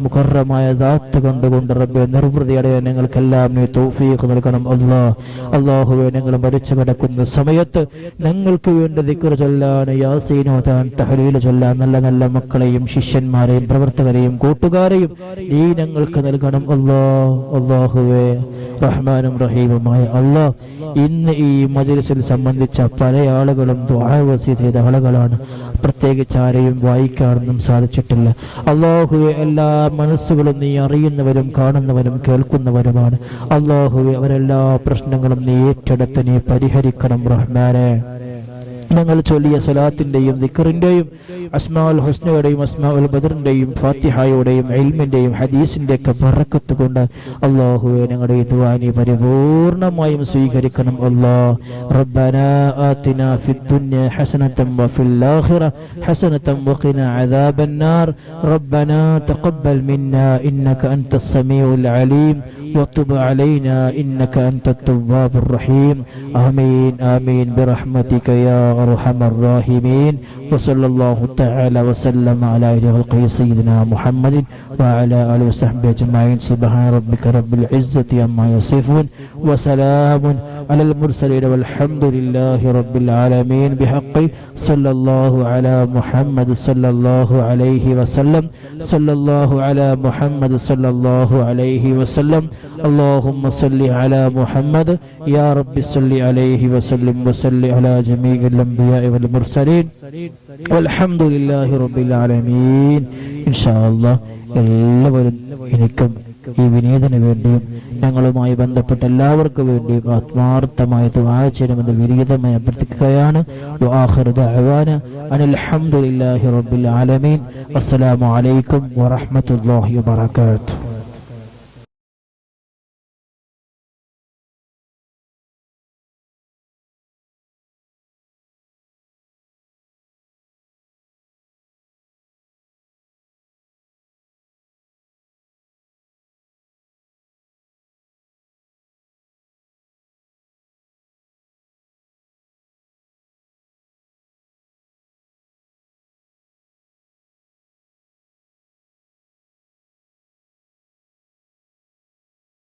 മുകറമായ ദാത്ത് കണ്ടുകൊണ്ട് റബ്ബേ നിർവൃതിയുടെ ഞങ്ങൾക്കെല്ലാം നീ തൗഫീഖ് നൽകണം അല്ലാഹ്. അല്ലാഹുവേ ഞങ്ങൾ മരിച്ചു കിടക്കുന്ന സമയത്ത് ഞങ്ങൾക്ക് വേണ്ടി ദിക്ർ ചൊല്ലാൻ, യാസീൻ ഓതാൻ, തഹ്ലീൽ ചൊല്ലാൻ നല്ല നല്ല മക്കളെയും ശിഷ്യന്മാരെയും പ്രവർത്തകരെയും കൂട്ടുകാരെയും നീ ഞങ്ങൾക്ക് നൽകണം അല്ലാഹ്. അല്ലാഹുവേ റഹ്മാനും റഹീമുമായ അല്ലാഹ്, ഇന്ന് ഈ മജ്‌ലിസിൽ സംബന്ധിച്ച പല ആളുകളും ദുആ വസിയത്ത് ചെയ്ത ആളുകളാണ്. പ്രത്യേകിച്ച് ആരെയും വായിക്കാനൊന്നും സാധിച്ചിട്ടില്ല. അല്ലാഹുവേ എല്ലാ മനസ്സുകളും നീ അറിയുന്നവരും കാണുന്നവരും കേൾക്കുന്നവരുമാണ്. അല്ലാഹുവേ അവരെല്ലാ പ്രശ്നങ്ങളും നീ ഏറ്റെടുത്ത് നീ പരിഹരിക്കണം റഹ്മാനെ. ഞങ്ങൾ ചൊല്ലിയ സ്വലാത്തിന്റെയും ദിക്റിന്റെയും അസ്മാഉൽ ഹുസ്നയുടെയും അസ്മാഉൽ ബദറിന്റെയും ഫാത്തിഹയുടെയും ഇൽമിന്റെയും ഹദീസിന്റെ ഒക്കെ ബറക്കത്ത് കൊണ്ട് അല്ലാഹുവേ ഞങ്ങളുടെ ഈ ദുആ നീ പരിപൂർണമായും സ്വീകരിക്കണം അല്ലാഹ്. റബ്ബനാ ആതിനാ ഫിദ് ദുനിയ ഹസനതൻ വഫിൽ ആഖിറ ഹസനതൻ വഖിനാ അദാബന്നാർ. റബ്ബനാ തഖബ്ബൽ മിന്നാ ഇന്നക അൻതസ് സമീഉൽ അലീം വതുബ് അലൈനാ ഇന്നക അൻതത് തവ്വാബുർ റഹീം. ആമീൻ ആമീൻ ബിറഹ്മതിക യാ അർഹമർ റഹീമീൻ. വസല്ലല്ലാഹു തആല വസല്ലമ അലാ ഖൽഖി സയ്യിദിനാ മുഹമ്മദിൻ വഅലാ ആലിഹി വസഹ്ബിഹി അജ്മഈൻ. സുബ്ഹാന റബ്ബിക റബ്ബിൽ ഇസ്സതി അമ്മാ യസിഫൂൻ വസലാമുൻ അലൽ മുർസലീൻ വൽഹംദുലില്ലാഹി റബ്ബിൽ ആലമീൻ. ബിഹഖി സല്ലല്ലാഹു അലാ മുഹമ്മദ് സല്ലല്ലാഹു അലൈഹി വസല്ലം. സല്ലല്ലാഹു അലാ മുഹമ്മദ് സല്ലല്ലാഹു അലൈഹി വസല്ലം. اللهم صل على محمد يا رب صل عليه وسلم وصل على جميع الأنبياء والمرسلين والحمد لله رب العالمين. إن شاء الله എല്ലാവരും എനിക്കും ഈ വിനീതന് വേണ്ടിയും ഞങ്ങളുമായി ബന്ധപ്പെട്ട എല്ലാവർക്കും വേണ്ടിയും ആത്മാർത്ഥമായി ദുആ ചെയ്യണമെന്ന് വിനീതമായി അഭ്യർത്ഥിക്കുകയാണ്. വആഖിറു ദഅവാന അനിൽ ഹംദുലില്ലാഹി റബ്ബിൽ ആലമീൻ. അസ്സലാമു അലൈക്കും വറഹ്മത്തുള്ളാഹി വബറകാതുഹു.